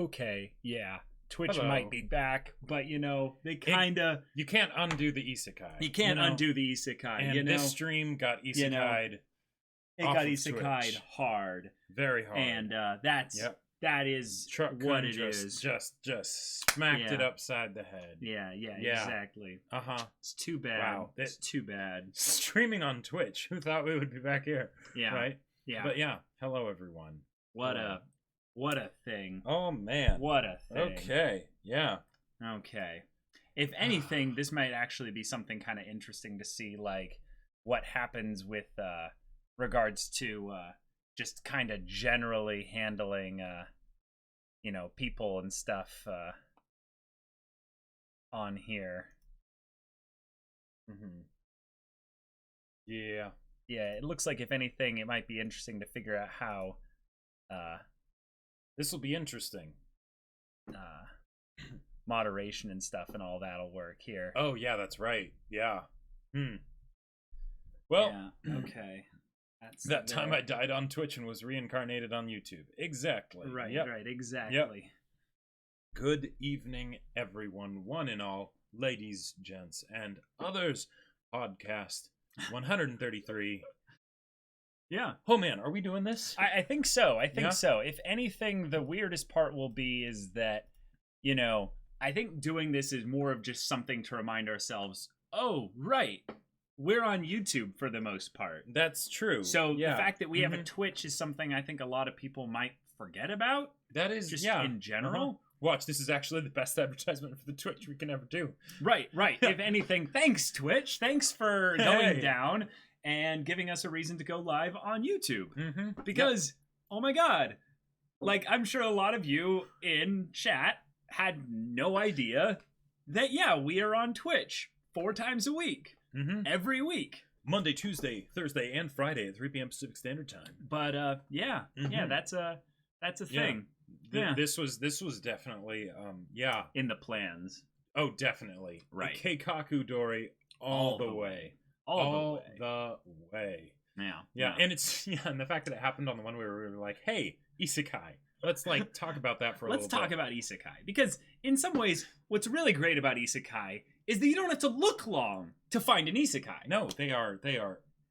okay, yeah, Twitch Hello. might be back, but they kind of You can't undo the isekai. you can't undo the isekai. And this stream got isekai'd. It off got of isekai'd Twitch. hard, Very hard. and that is Truck what it just, is. Just smacked it Yeah. upside the head. Yeah, Yeah. exactly. It's Too bad. Wow. It's too bad. streaming on Twitch. Who thought we would be back here? Yeah. Right? Yeah. But yeah, hello everyone. What Hello. a thing. Oh man. What a thing. Okay. Yeah. Okay. If anything, this might actually be something kind of interesting to see, like what happens with regards to just kind of generally handling people and stuff on here. Yeah. Yeah, it looks like if anything, it might be interesting to figure out how This will be interesting. moderation and stuff and all that'll work here. Oh yeah, that's right. Yeah. Well, yeah. Okay. That's that time I died on Twitch and was reincarnated on YouTube. Exactly. Right, Yep. right, exactly. Yep. Good evening, everyone, one and all, ladies, gents, and others. Podcast 133. Yeah. Oh man, are we doing this? I think so. I think Yeah? so. If anything, the weirdest part will be is that, I think doing this is more of just something to remind ourselves, oh, right, we're on YouTube for the most part. That's true. So yeah. the fact that we have a Twitch is something I think a lot of people might forget about. That is Just yeah. in general. Watch, this is actually the best advertisement for the Twitch we can ever do. Right. If anything, thanks, Twitch. Thanks for going Hey. down and giving us a reason to go live on YouTube. Mm-hmm. Because, oh my god, like, I'm sure a lot of you in chat had no idea that, yeah, we are on Twitch 4 times a week, every week. Monday, Tuesday, Thursday, and Friday at 3 p.m. Pacific Standard Time. But, yeah, that's a thing. Yeah. This was definitely, In the plans. Oh, definitely. Right. The Keikaku Dori all the way. All the way. Yeah. Yeah, and it's and the fact that it happened on the one where we were like, hey, Isekai. Let's talk about that for a little bit. Let's talk about Isekai. Because in some ways, what's really great about Isekai is that you don't have to look long to find an Isekai. No, they are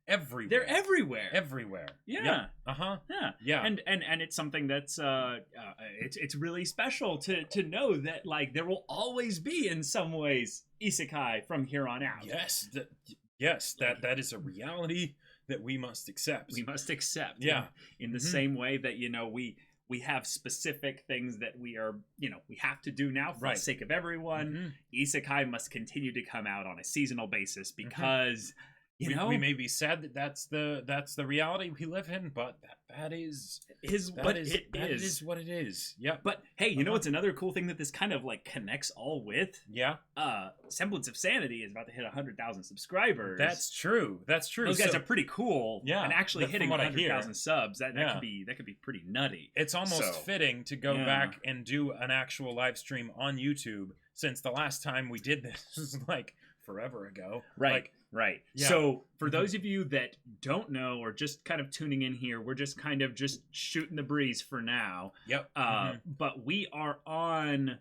everywhere. They're everywhere. Everywhere. Yeah. Uh-huh. Yeah. Yeah. And it's something that's it's really special to know that, like, there will always be in some ways Isekai from here on out. Yes, that is a reality that we must accept. We must accept. Yeah. In the same way that, we have specific things that we are, we have to do now for the sake of everyone. Isekai must continue to come out on a seasonal basis because, we may be sad that that's the reality we live in, but that is what it is. Yeah. But hey, you know what's another cool thing that this kind of like connects all with? Yeah. Semblance of Sanity is about to hit 100,000 subscribers. That's true. Those guys are pretty cool. Yeah. And actually hitting from what I 100,000 subs, that could be pretty nutty. It's almost fitting to go back and do an actual live stream on YouTube, since the last time we did this was like forever ago. Right. Right. Yeah. So for those of you that don't know or just kind of tuning in here, we're just kind of just shooting the breeze for now. Yep. But we are on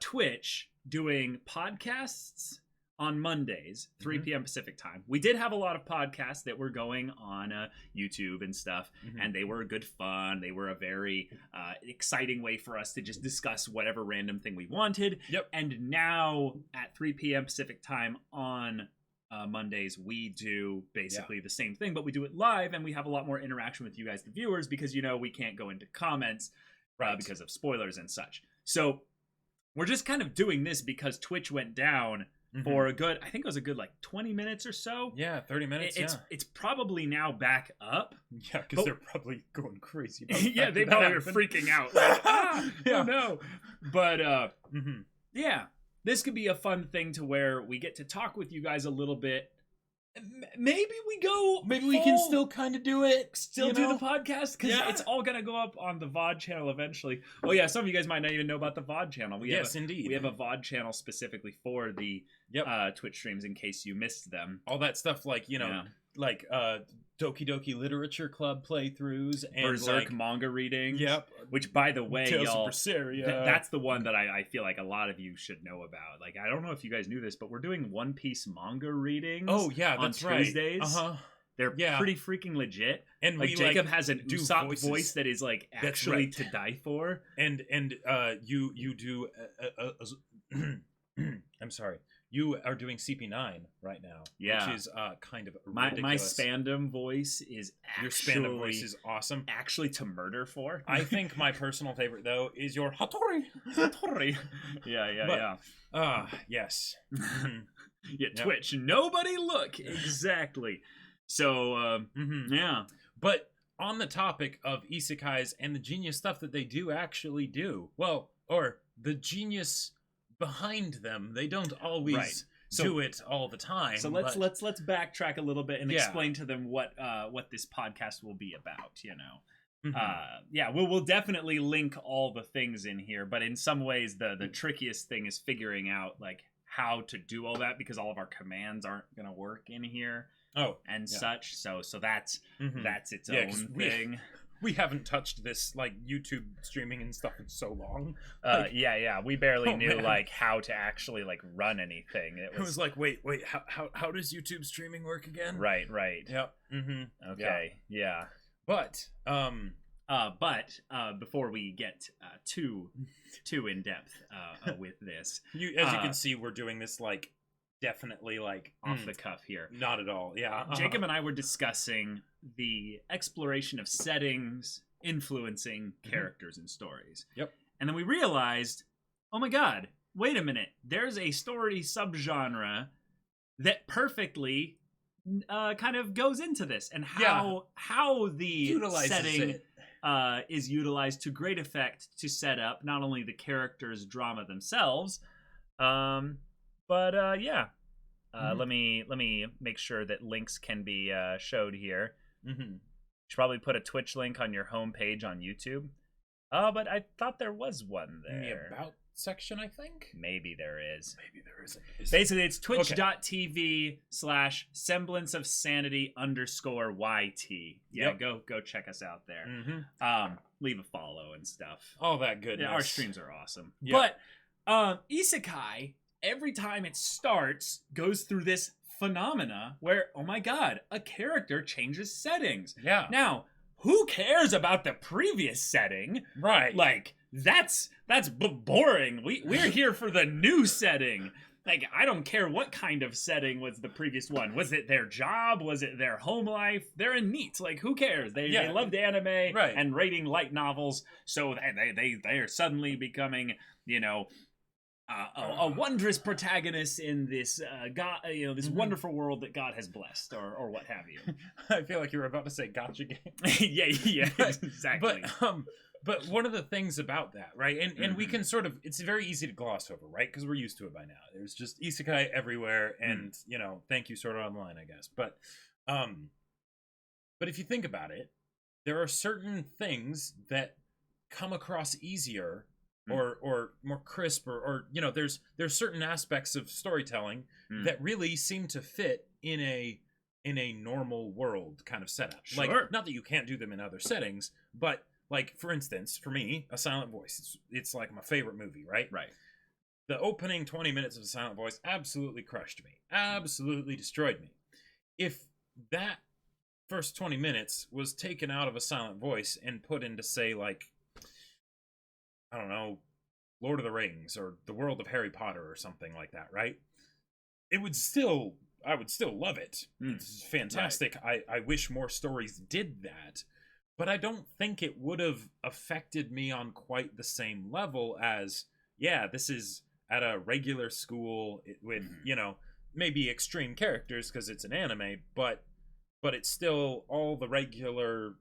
Twitch doing podcasts on Mondays, 3 p.m. Pacific time. We did have a lot of podcasts that were going on YouTube and stuff, and they were good fun. They were a very exciting way for us to just discuss whatever random thing we wanted. Yep. And now at 3 p.m. Pacific time on Mondays, we do basically the same thing, but we do it live, and we have a lot more interaction with you guys, the viewers, because we can't go into comments because of spoilers and such. So we're just kind of doing this because Twitch went down for a good, I think it was a good like 20 minutes or so. Yeah, 30 minutes. It's probably now back up. Yeah, because they're probably going crazy about yeah, they probably are freaking out. Like, oh no. But yeah. This could be a fun thing to where we get to talk with you guys a little bit. Maybe we can still kind of do it. Do the podcast, because it's all going to go up on the VOD channel eventually. Oh yeah, some of you guys might not even know about the VOD channel. Indeed. We have a VOD channel specifically for the Twitch streams in case you missed them. All that stuff like, Doki Doki Literature Club playthroughs and Berserk manga readings. Yep. Which, by the way, Tales y'all, of Berseria. that's the one that I feel like a lot of you should know about. Like, I don't know if you guys knew this, but we're doing One Piece manga readings. Oh yeah, on that's right. Tuesdays. They're pretty freaking legit. And like Jacob has an Usopp voice that is like actually to die for. And you do I'm sorry. You are doing CP9 right now, which is kind of ridiculous. My Spandam voice is your Spandam voice is awesome. Actually, to murder for. I think my personal favorite though is your Hattori. Yeah. Yes. Yeah, Twitch. Nobody look exactly. So yeah, but on the topic of isekais and the genius stuff that they do actually do, well, or the genius behind them, they don't always do it all the time. So let's backtrack a little bit and explain to them what this podcast will be about. You know, we'll definitely link all the things in here, but in some ways the trickiest thing is figuring out like how to do all that, because all of our commands aren't gonna work in here. Such. So that's its own thing. We haven't touched this like YouTube streaming and stuff in so long. We barely knew like how to actually like run anything. It was like, wait, how does YouTube streaming work again? Right. Yep. Okay. Yeah. But before we get too in depth with this, as you can see, we're doing this like definitely like off the cuff here. Not at all. Yeah. Jacob and I were discussing the exploration of settings influencing characters and stories. Yep. And then we realized, oh my god, wait a minute. There's a story subgenre that perfectly kind of goes into this, and how the utilizes setting it. Is utilized to great effect to set up not only the characters' drama themselves, but let me make sure that links can be showed here. Should probably put a Twitch link on your homepage on YouTube. But I thought there was one there. In the About section, I think? Maybe there is. Maybe there isn't. Basically, it's twitch.tv/semblance of sanity _YT. Yeah, go check us out there. Leave a follow and stuff. All that goodness. Yeah, our streams are awesome. Yep. But Isekai, every time it starts, goes through this phenomena where, oh my god, a character changes settings. Yeah. Now, who cares about the previous setting? Right. Like, that's boring. We're here for the new setting. Like, I don't care what kind of setting was the previous one. Was it their job? Was it their home life? They're in NEET. Like, who cares? They loved anime and reading light novels, so they are suddenly becoming, you know, a wondrous protagonist in this God, this wonderful world that God has blessed, or what have you. I feel like you were about to say gotcha game. yeah, exactly. But one of the things about that, right, and we can sort of, it's very easy to gloss over, right, because we're used to it by now. There's just isekai everywhere, and thank you, Sword Art Online, I guess. But if you think about it, there are certain things that come across easier or more crisp, or there's certain aspects of storytelling that really seem to fit in a normal world kind of setup. Sure. Like, not that you can't do them in other settings, but like, for instance, for me, A Silent Voice, it's like my favorite movie, right? Right. The opening 20 minutes of A Silent Voice absolutely crushed me, absolutely destroyed me. If that first 20 minutes was taken out of A Silent Voice and put into, say, like, I don't know, Lord of the Rings or the world of Harry Potter or something like that, right? I would still love it. It's fantastic. Right. I wish more stories did that, but I don't think it would have affected me on quite the same level as, this is at a regular school with, maybe extreme characters because it's an anime, but it's still all the regular,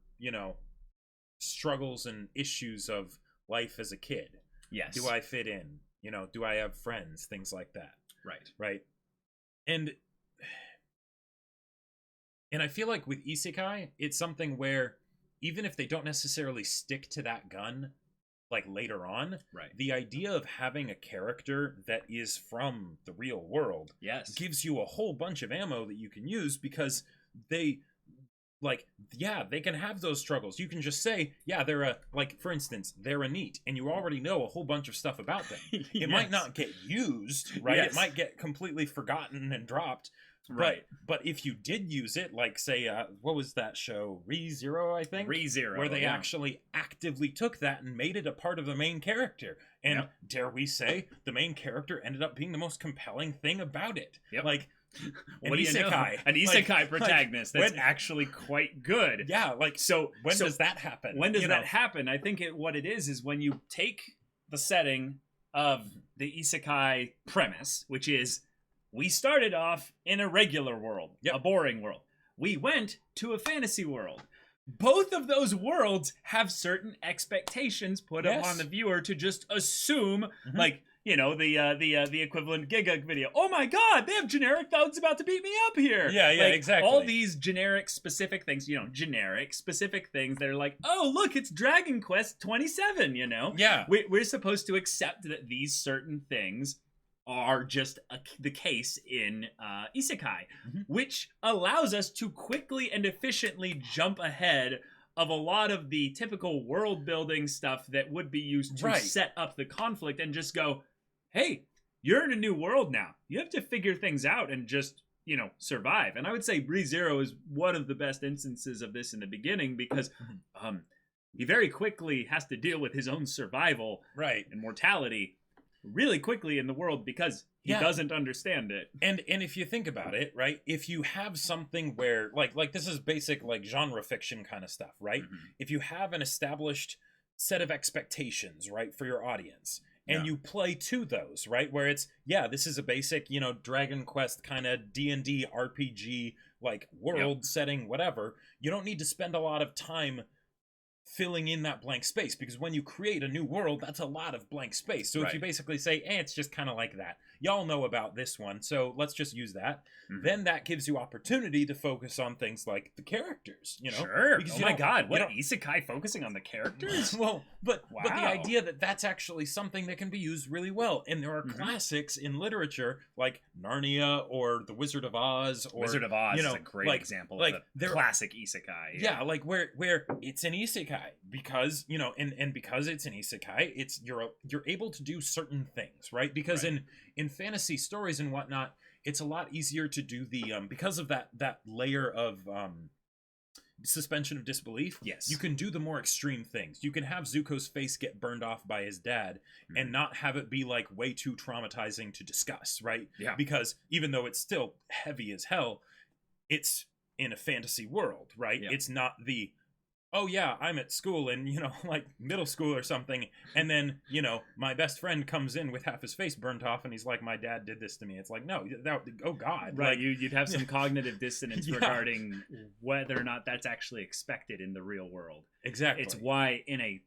struggles and issues of life as a kid. Yes. Do I fit in? Do I have friends? Things like that. Right. And I feel like with isekai, it's something where even if they don't necessarily stick to that gun, like later on, the idea of having a character that is from the real world gives you a whole bunch of ammo that you can use, because they like, yeah, they can have those struggles. You can just say, yeah, for instance, they're a NEET, and you already know a whole bunch of stuff about them. It might not get used, right? It might get completely forgotten and dropped. Right. But if you did use it, like, say, what was that show? ReZero, I think? ReZero, where they actually actively took that and made it a part of the main character. And dare we say, the main character ended up being the most compelling thing about it. Like, what do you know? An isekai protagonist that's actually quite good. Yeah, like, so when does that happen? When does that happen? I think what it is when you take the setting of the isekai premise, which is, we started off in a regular world, a boring world. We went to a fantasy world. Both of those worlds have certain expectations put upon the viewer to just assume, like, you know, the equivalent Giga video. Oh my god, they have generic thugs about to beat me up here. Yeah, like, exactly. All these generic specific things, you know, generic specific things that are like, oh, look, it's Dragon Quest 27, you know? Yeah. We're supposed to accept that these certain things are just the case in Isekai, which allows us to quickly and efficiently jump ahead of a lot of the typical world building stuff that would be used to set up the conflict and just go, hey, you're in a new world now. You have to figure things out and just, you know, survive. And I would say ReZero is one of the best instances of this in the beginning because he very quickly has to deal with his own survival and mortality really quickly in the world because he doesn't understand it. And if you think about it, right, if you have something where like this is basic like genre fiction kind of stuff, right? If you have an established set of expectations, right, for your audience, and you play to those, right, where it's this is a basic, you know, Dragon Quest kind of D&D RPG like world setting, whatever, you don't need to spend a lot of time filling in that blank space, because when you create a new world, that's a lot of blank space. So if you basically say, it's just kind of like that, y'all know about this one, so let's just use that, then that gives you opportunity to focus on things like the characters, you know? Sure. Because my god, what, isekai focusing on the characters? Well, but the idea that that's actually something that can be used really well, and there are classics in literature like Narnia or The Wizard of Oz, or Wizard of Oz, you know, is a great example of a classic isekai. Yeah, like where it's an isekai because, you know, and because it's an isekai, it's you're able to do certain things, right? Because in fantasy stories and whatnot, it's a lot easier to do the because of that layer of suspension of disbelief. Yes, you can do the more extreme things. You can have Zuko's face get burned off by his dad and not have it be like way too traumatizing to discuss, right? Yeah, because even though it's still heavy as hell, it's in a fantasy world, right? It's not the, oh yeah, I'm at school in, you know, like middle school or something, and then, you know, my best friend comes in with half his face burnt off and he's like, my dad did this to me. It's like, no, oh god. Right, like, you'd have some cognitive dissonance regarding whether or not that's actually expected in the real world. Exactly. It's why in a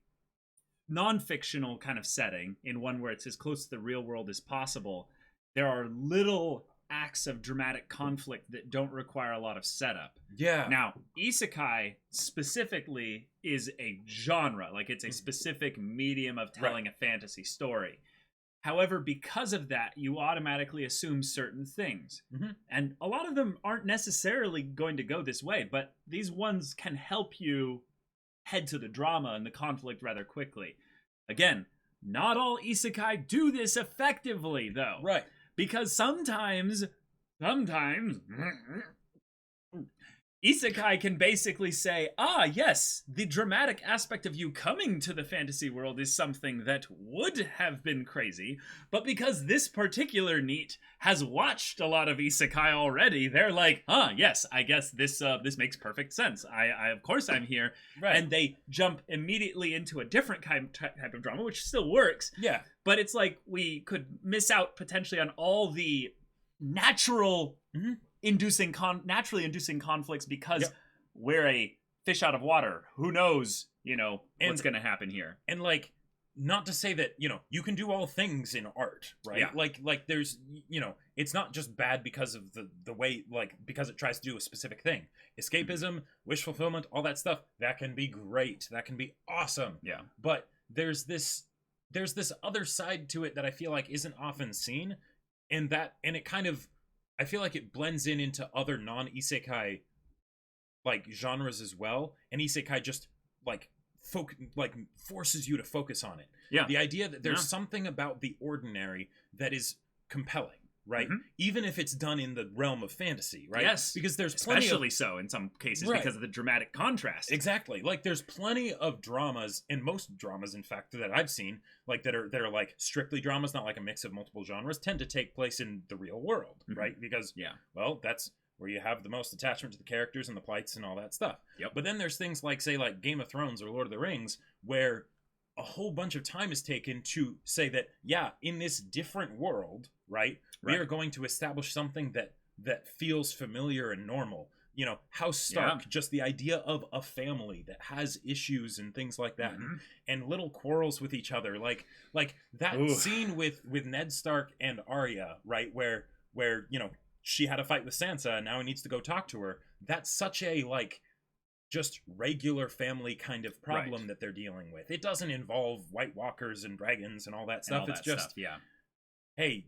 non-fictional kind of setting, in one where it's as close to the real world as possible, there are little acts of dramatic conflict that don't require a lot of setup. Yeah. Now, isekai specifically is a genre, like it's a specific medium of telling a fantasy story. However, because of that, you automatically assume certain things. And a lot of them aren't necessarily going to go this way, but these ones can help you head to the drama and the conflict rather quickly. Again, not all isekai do this effectively, though. Right. Because sometimes, isekai can basically say, yes, the dramatic aspect of you coming to the fantasy world is something that would have been crazy, but because this particular NEET has watched a lot of isekai already, they're like, yes, I guess this makes perfect sense. I of course I'm here. Right. And they jump immediately into a different type of drama, which still works. Yeah. But it's like we could miss out potentially on all the naturally inducing conflicts because we're a fish out of water. Who knows, you know, what's going to happen here. And like, not to say that, you know, you can do all things in art, right? Yeah. Like there's, you know, it's not just bad because of the way, like, because it tries to do a specific thing. Escapism, wish fulfillment, all that stuff, that can be great. That can be awesome. Yeah. But there's this other side to it that I feel like isn't often seen, and it kind of, I feel like it blends into other non-isekai like genres as well, and isekai just like forces you to focus on it. Yeah. The idea that there's something about the ordinary that is compelling, right? Mm-hmm. Even if it's done in the realm of fantasy, right? Yes. Because there's especially so in some cases because of the dramatic contrast. Exactly. Like there's plenty of dramas, and most dramas, in fact, that I've seen, like that are like strictly dramas, not like a mix of multiple genres, tend to take place in the real world, right? Because well, that's where you have the most attachment to the characters and the plights and all that stuff. Yep. But then there's things like, say, like Game of Thrones or Lord of the Rings, where a whole bunch of time is taken to say that, yeah, in this different world, right, we are going to establish something that feels familiar and normal. You know, House Stark, just the idea of a family that has issues and things like that, and little quarrels with each other, like that scene with Ned Stark and Arya, right, where you know, she had a fight with Sansa and now he needs to go talk to her. That's such a like just regular family kind of problem that they're dealing with. It doesn't involve White Walkers and dragons and all that stuff. It's just hey,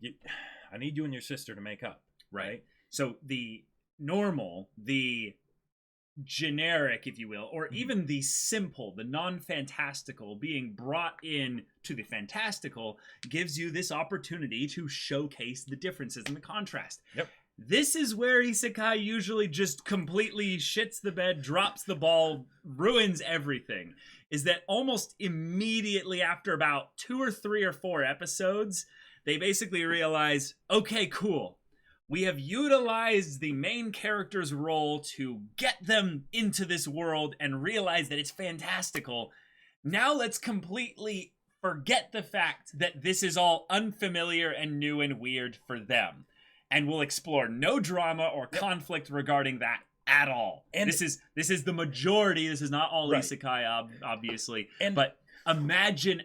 I need you and your sister to make up. Right. So the normal, the generic, if you will, or even the simple, the non-fantastical being brought in to the fantastical gives you this opportunity to showcase the differences and the contrast. Yep. This is where isekai usually just completely shits the bed, drops the ball, ruins everything. Is that almost immediately after about 2 or 3 or 4 episodes, they basically realize, okay, cool. We have utilized the main character's role to get them into this world and realize that it's fantastical. Now let's completely forget the fact that this is all unfamiliar and new and weird for them. And we'll explore no drama or conflict regarding that at all. And this is the majority. This is not all isekai, obviously. But imagine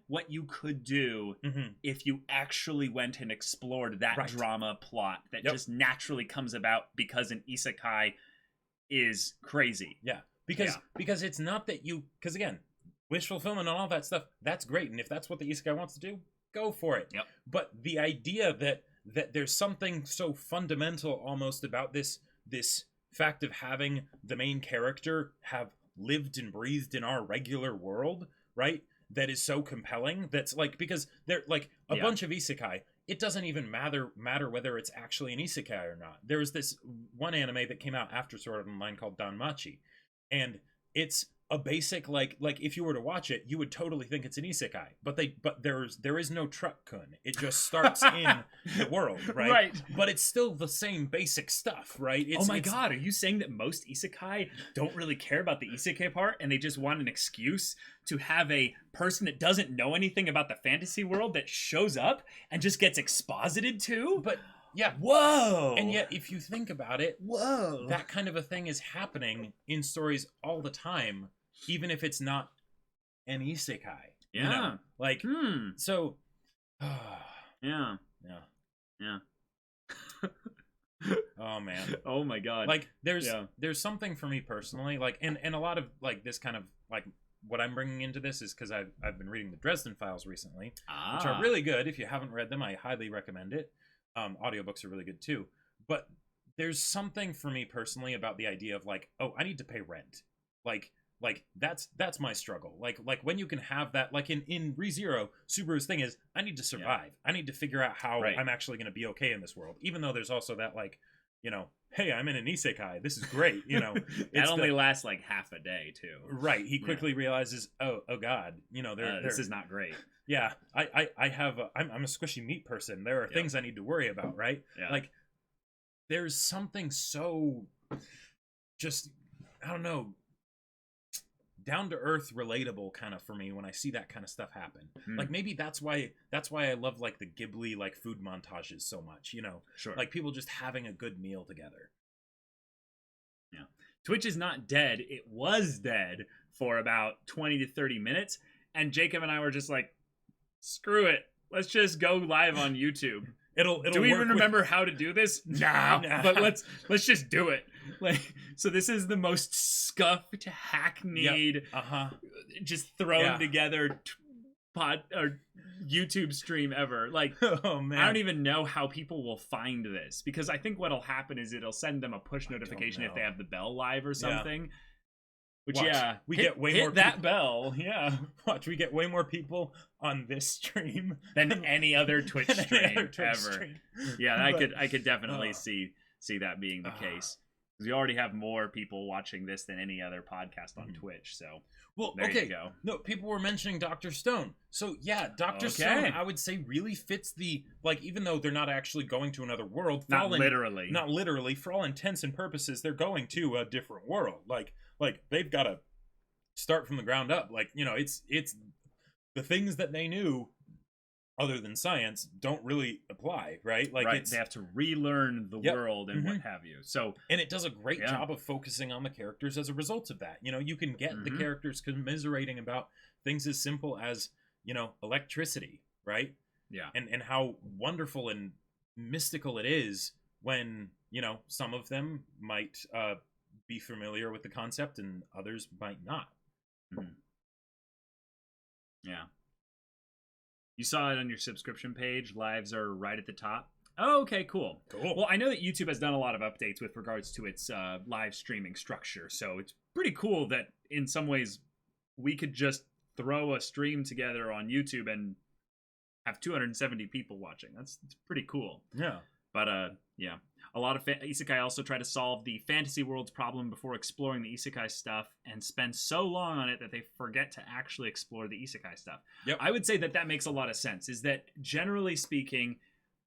what you could do if you actually went and explored that drama plot that just naturally comes about because an isekai is crazy. Yeah. Because it's not that because again, wish fulfillment and all that stuff, that's great. And if that's what the isekai wants to do, go for it. Yep. But the idea that there's something so fundamental almost about this fact of having the main character have lived and breathed in our regular world, right? That is so compelling. That's like, because they're like a bunch of isekai. It doesn't even matter whether it's actually an isekai or not. There was this one anime that came out after Sword Art Online called Danmachi, and it's a basic like if you were to watch it, you would totally think it's an isekai. But there is no truck-kun. It just starts in the world, right? Right. But it's still the same basic stuff, right? Oh my god, are you saying that most isekai don't really care about the isekai part and they just want an excuse to have a person that doesn't know anything about the fantasy world that shows up and just gets exposited to? But yeah. Whoa. And yet, if you think about it, that kind of a thing is happening in stories all the time, even if it's not an isekai. Yeah. You know? Like, so... Yeah. Oh, man. Oh, my God. Like, there's something for me personally, like, and a lot of, like, this kind of, like, what I'm bringing into this is because I've been reading the Dresden Files recently, which are really good. If you haven't read them, I highly recommend it. Audiobooks are really good, too. But there's something for me personally about the idea of, like, oh, I need to pay rent. Like that's my struggle. Like when you can have that, like in ReZero, Subaru's thing is, I need to survive. I need to figure out how I'm actually going to be okay in this world. Even though there's also that, like, you know, hey, I'm in an isekai. This is great. You know, that only lasts like half a day too. Right. He quickly realizes, oh God, you know, this is not great. Yeah, I'm a squishy meat person. There are things I need to worry about. Right. Yeah. Like there's something so just, I don't know, down to earth, relatable kind of for me when I see that kind of stuff happen. Like maybe that's why I love like the Ghibli like food montages so much, you know. Sure. Like people just having a good meal together. Yeah. Twitch is not dead. It was dead for about 20 to 30 minutes, and Jacob and I were just like, screw it. Let's just go live on YouTube. It'll do we even remember how to do this? No. But let's just do it. Like, so this is the most scuffed, hackneyed, just thrown together YouTube stream ever. Like, Oh man, I don't even know how people will find this, because I think what'll happen is it'll send them a push notification if they have the bell live or something. Which, Watch, we get way hit more that people. bell. Yeah. Watch, we get way more people on this stream than any other Twitch than stream any other Twitch ever. stream. Yeah, But, I could definitely see that being the case. Because we already have more people watching this than any other podcast on Twitch. So, well, there okay. you go. No, people were mentioning Dr. Stone. So yeah, Dr. Stone, I would say, really fits the, like, even though they're not actually going to another world, not literally, for all intents and purposes, they're going to a different world. Like they've got to start from the ground up. Like, you know, it's the things that they knew other than science don't really apply, right? Like, right. They have to relearn the world and what have you. So, and it does a great job of focusing on the characters as a result of that. You know, you can get the characters commiserating about things as simple as, you know, electricity, right? Yeah. And how wonderful and mystical it is when, you know, some of them might be familiar with the concept and others might not. Yeah. You saw it on your subscription page. Lives are right at the top. Oh, okay, cool. Well, I know that YouTube has done a lot of updates with regards to its live streaming structure, so it's pretty cool that in some ways we could just throw a stream together on YouTube and have 270 people watching. It's pretty cool. Yeah. But yeah. A lot of Isekai also try to solve the fantasy world's problem before exploring the Isekai stuff and spend so long on it that they forget to actually explore the Isekai stuff. Yep. I would say that makes a lot of sense, is that generally speaking,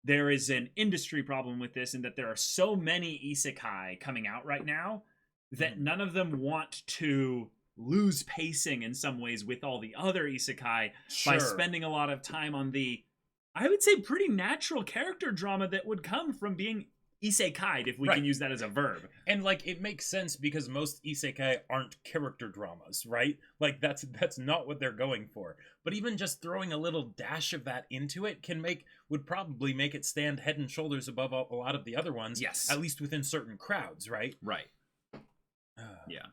there is an industry problem with this, in that there are so many Isekai coming out right now that none of them want to lose pacing in some ways with all the other Isekai by spending a lot of time on the, I would say, pretty natural character drama that would come from being Isekai'd, if we can use that as a verb. And, like, it makes sense because most isekai aren't character dramas, right? Like, that's not what they're going for. But even just throwing a little dash of that into it would probably make it stand head and shoulders above a lot of the other ones. Yes. At least within certain crowds, right? Right. Yeah.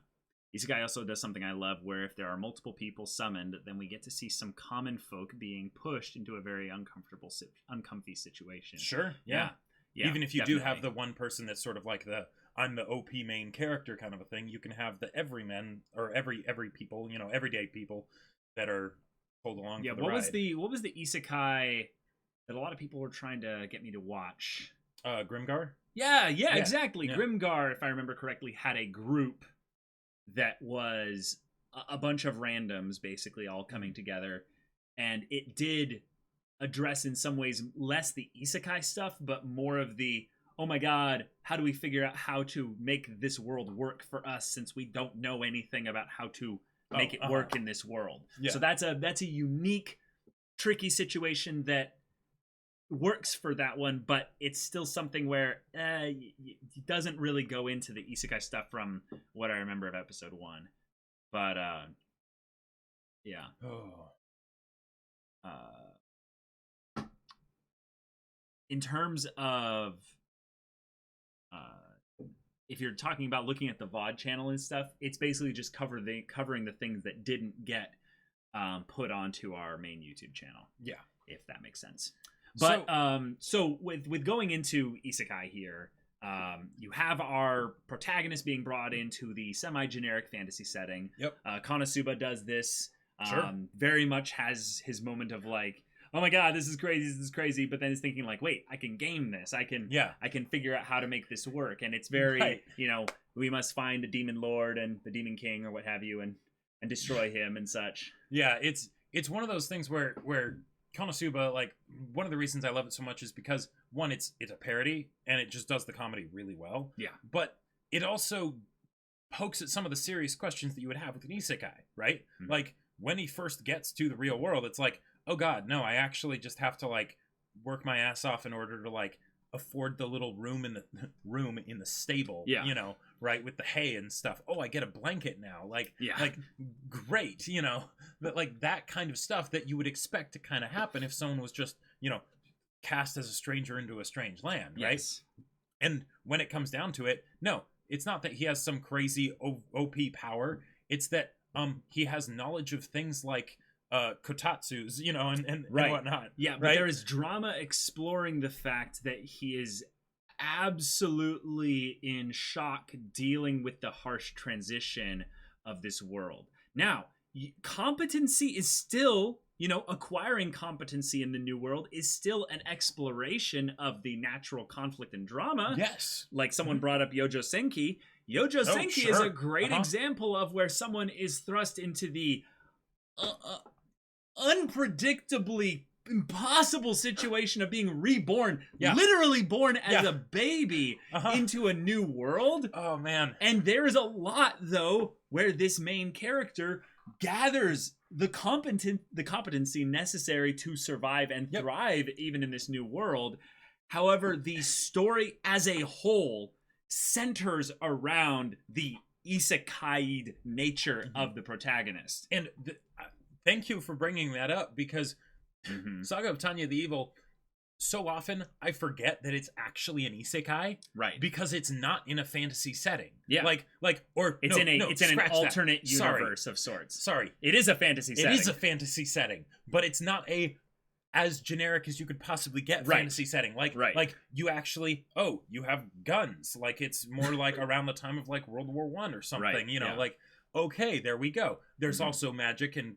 Isekai also does something I love, where if there are multiple people summoned, then we get to see some common folk being pushed into a very uncomfy situation. Sure. Yeah. Yeah, even if you do have the one person that's sort of like I'm the OP main character kind of a thing, you can have the everymen or every people, you know, everyday people that are pulled along. Yeah. For the what ride. was the Isekai that a lot of people were trying to get me to watch? Grimgar. Yeah, exactly. Yeah. Grimgar, if I remember correctly, had a group that was a bunch of randoms basically all coming together, and it did address in some ways less the isekai stuff, but more of the, oh my god, how do we figure out how to make this world work for us, since we don't know anything about how to make it work in this world. So that's a unique, tricky situation that works for that one, but it's still something where it doesn't really go into the isekai stuff from what I remember of episode 1. But yeah. In terms of if you're talking about looking at the VOD channel and stuff, it's basically just covering the things that didn't get put onto our main YouTube channel. Yeah, if that makes sense. But so with going into Isekai here, you have our protagonist being brought into the semi-generic fantasy setting. Yep. Konosuba does this. Very much has his moment of like, oh my god, this is crazy, but then he's thinking like, wait, I can game this. I can figure out how to make this work. And it's very, you know, we must find the demon lord and the demon king or what have you and destroy him and such. Yeah, it's one of those things where Konosuba, like, one of the reasons I love it so much is because, one, it's a parody and it just does the comedy really well. Yeah. But it also pokes at some of the serious questions that you would have with an isekai, right? Mm-hmm. Like, when he first gets to the real world, it's like, oh god, no, I actually just have to, like, work my ass off in order to, like, afford the little room in the stable, you know, right, with the hay and stuff. Oh, I get a blanket now, like great, you know, but like that kind of stuff that you would expect to kind of happen if someone was just, you know, cast as a stranger into a strange land, right? Yes. And when it comes down to it, no, it's not that he has some crazy OP power. It's that he has knowledge of things like kotatsus, and Right. whatnot. Yeah, but right? there is drama exploring the fact that he is absolutely in shock dealing with the harsh transition of this world. Now, competency is still, acquiring competency in the new world is still an exploration of the natural conflict and drama. Yes. Like someone brought up Yojo Senki. Yojo Senki is a great example of where someone is thrust into the unpredictably impossible situation of being reborn, literally born as a baby into a new world. Oh man. And there is a lot though where this main character gathers the competency necessary to survive and thrive even in this new world. However, the story as a whole centers around the Isekai'd nature of the protagonist. And thank you for bringing that up, because Saga of Tanya the Evil, so often I forget that it's actually an isekai, right? Because it's not in a fantasy setting. Yeah, it's in an alternate universe of sorts. Sorry, it is a fantasy setting. It is a fantasy setting, but it's not as generic as you could possibly get fantasy setting. Like you actually, you have guns. Like it's more like around the time of like World War I or something. Like. Okay, there we go. There's also magic and,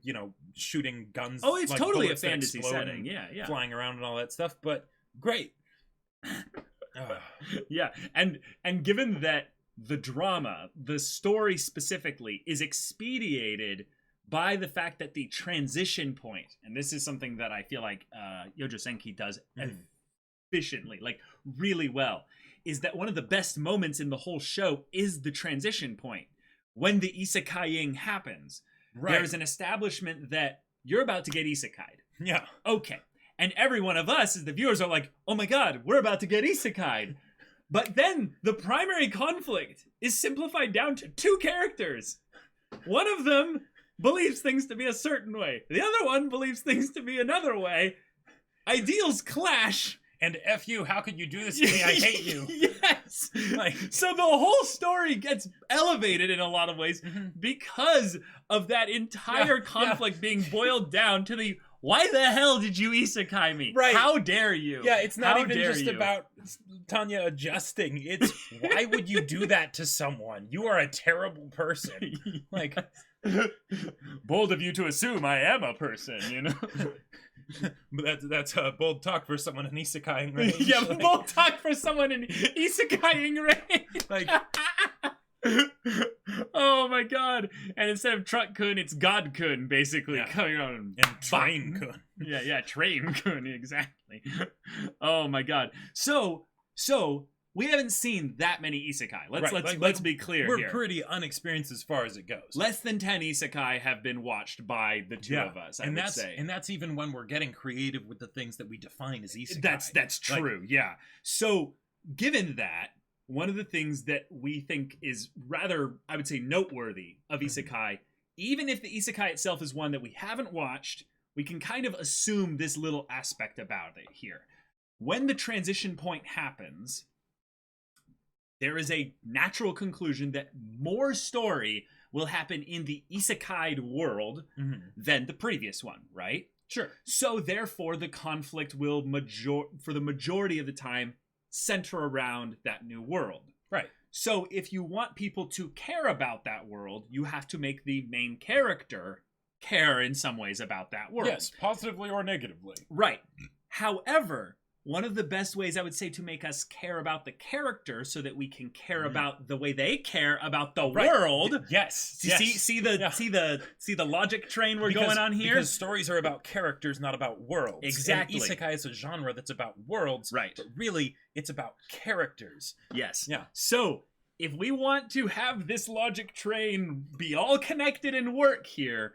shooting guns. Oh, it's like totally a fantasy setting. Yeah. Flying around and all that stuff, but great. Yeah, and given that the drama, the story specifically, is expedited by the fact that the transition point, and this is something that I feel like Yojo Senki does efficiently, like really well, is that one of the best moments in the whole show is the transition point. When the isekaiing happens, there's an establishment that you're about to get isekai'd. Yeah. Okay. And every one of us, as the viewers, are like, oh my god, we're about to get isekai'd. But then the primary conflict is simplified down to two characters. One of them believes things to be a certain way. The other one believes things to be another way. Ideals clash. And F you, how could you do this to me? I hate you. Yes. So the whole story gets elevated in a lot of ways because of that entire conflict being boiled down to the, why the hell did you isekai me? Right. How dare you? Yeah, it's not even just about Tanya adjusting. It's, why would you do that to someone? You are a terrible person. Like, bold of you to assume I am a person, But that's bold talk for someone in isekai'ing range. Yeah, bold talk for someone in isekai'ing range. Like, oh my god! And instead of Truck-kun, it's God-kun, basically coming on and Train-kun. Yeah, Train-kun, exactly. Oh my god! So we haven't seen that many isekai. Let's be clear here. We're pretty unexperienced as far as it goes. Less than 10 isekai have been watched by the two of us, I would say. And that's even when we're getting creative with the things that we define as isekai. That's true, yeah. So, given that, one of the things that we think is rather, I would say, noteworthy of isekai, even if the isekai itself is one that we haven't watched, we can kind of assume this little aspect about it here. When the transition point happens, there is a natural conclusion that more story will happen in the isekai'd world than the previous one, right? Sure. So therefore, the conflict will, for the majority of the time, center around that new world. Right. So if you want people to care about that world, you have to make the main character care in some ways about that world. Yes, positively or negatively. Right. However, one of the best ways I would say to make us care about the character so that we can care about the way they care about the world. Yes. See the logic train we're going on here? Because stories are about characters, not about worlds. Exactly. And isekai is a genre that's about worlds. Right. But really, it's about characters. Yes. Yeah. So, if we want to have this logic train be all connected and work here,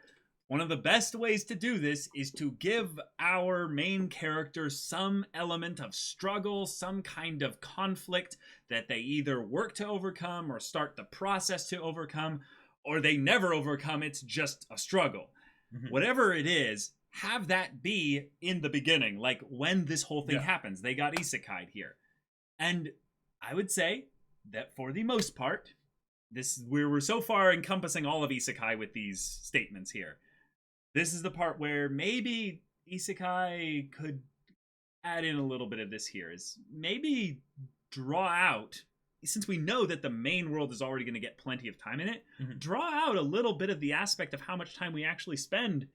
one of the best ways to do this is to give our main characters some element of struggle, some kind of conflict that they either work to overcome or start the process to overcome, or they never overcome, it's just a struggle. Whatever it is, have that be in the beginning, like when this whole thing happens. They got isekai'd here. And I would say that for the most part, we're so far encompassing all of isekai with these statements here. this is the part where maybe Isekai could add in a little bit of this here, is maybe draw out, since we know that the main world is already going to get plenty of time in it, draw out a little bit of the aspect of how much time we actually spend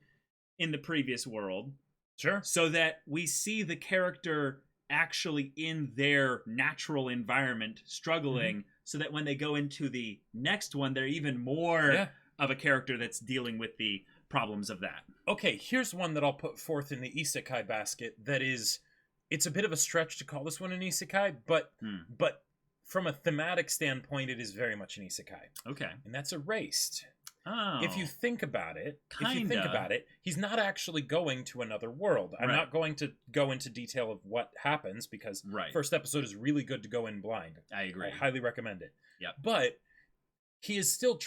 in the previous world. Sure. So that we see the character actually in their natural environment struggling, so that when they go into the next one, they're even more of a character that's dealing with the problems of that. Okay, here's one that I'll put forth in the isekai basket that is, it's a bit of a stretch to call this one an isekai, but from a thematic standpoint, it is very much an isekai. Okay. And that's Erased. Oh. If you think about it, he's not actually going to another world. I'm not going to go into detail of what happens, because first episode is really good to go in blind. I agree. I highly recommend it. Yeah. But he is still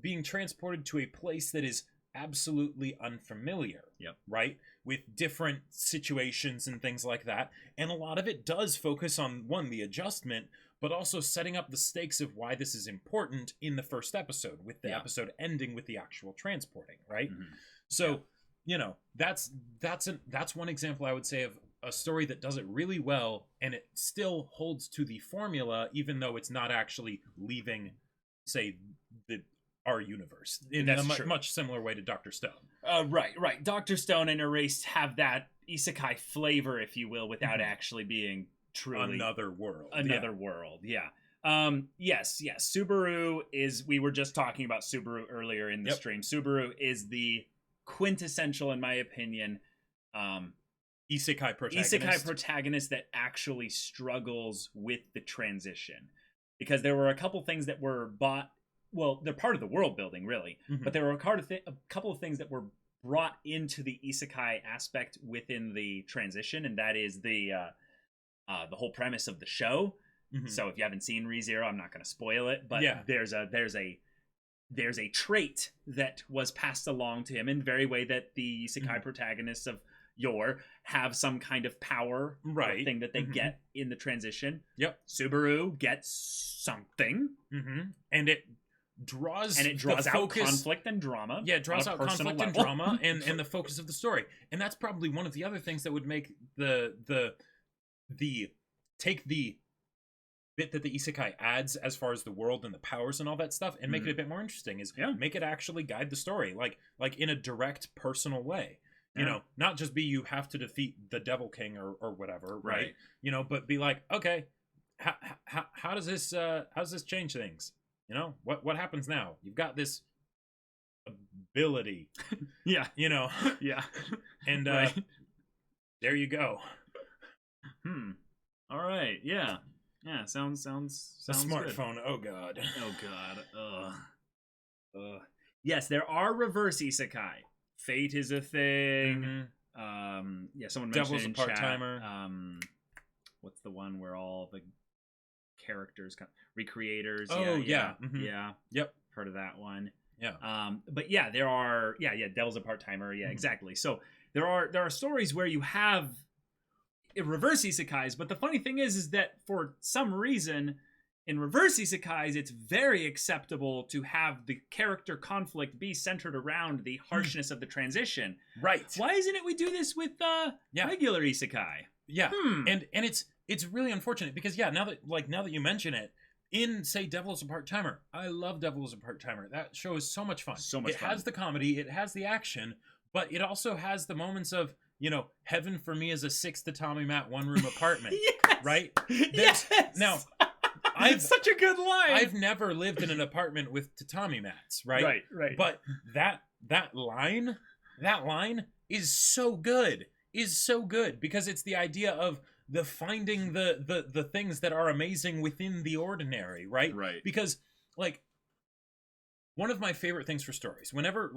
being transported to a place that is absolutely unfamiliar. Yep. Right? With different situations and things like that. And a lot of it does focus on, one, the adjustment, but also setting up the stakes of why this is important in the first episode, with the episode ending with the actual transporting, right? So, you know, that's one example I would say of a story that does it really well, and it still holds to the formula, even though it's not actually leaving, say, our universe in a much similar way to Dr. Stone. Right. Dr. Stone and Erased have that isekai flavor, if you will, without actually being truly another world. Yes. Subaru is, we were just talking about Subaru earlier in the stream. Subaru is the quintessential, in my opinion, isekai protagonist that actually struggles with the transition. Because there were a couple things that were they're part of the world building, really, but there were a couple of things that were brought into the isekai aspect within the transition, and that is the whole premise of the show. So if you haven't seen ReZero, I'm not going to spoil it, but there's a trait that was passed along to him in the very way that the isekai protagonists of yore have some kind of power thing that they get in the transition. Subaru gets something, and it draws out conflict and drama. It draws out conflict and drama and the focus of the story. And that's probably one of the other things that would make the take the bit that the isekai adds as far as the world and the powers and all that stuff, and make it a bit more interesting, is make it actually guide the story, like in a direct, personal way. You know, not just be, you have to defeat the Devil King or whatever, right? You know, but be like, okay, how does this change things? You know, what happens now? You've got this ability. You know. And there you go. All right. Yeah. Sounds a smartphone. Good. Oh god. Yes, there are reverse isekai. Fate is a thing. Someone mentioned Devil's a in part-timer. Chat, what's the one where all the characters recreators? Yep. Heard of that one. But there are Devil's a part-timer. Exactly. So there are stories where you have reverse isekais, but the funny thing is that for some reason in reverse isekais it's very acceptable to have the character conflict be centered around the harshness of the transition. Right. Why isn't it we do this with regular isekai? And it's really unfortunate, because now that you mention it, in, say, Devil is a Part-Timer, I love Devil is a Part-Timer. That show is so much fun. It has the comedy, it has the action, but it also has the moments of, you know, heaven for me is a 6 tatami mat 1-room apartment. Right? Now, it's such a good line. I've never lived in an apartment with tatami mats, right? Right. But that line is so good. Because it's the idea of finding the things that are amazing within the ordinary, right? Because, like, one of my favorite things for stories, whenever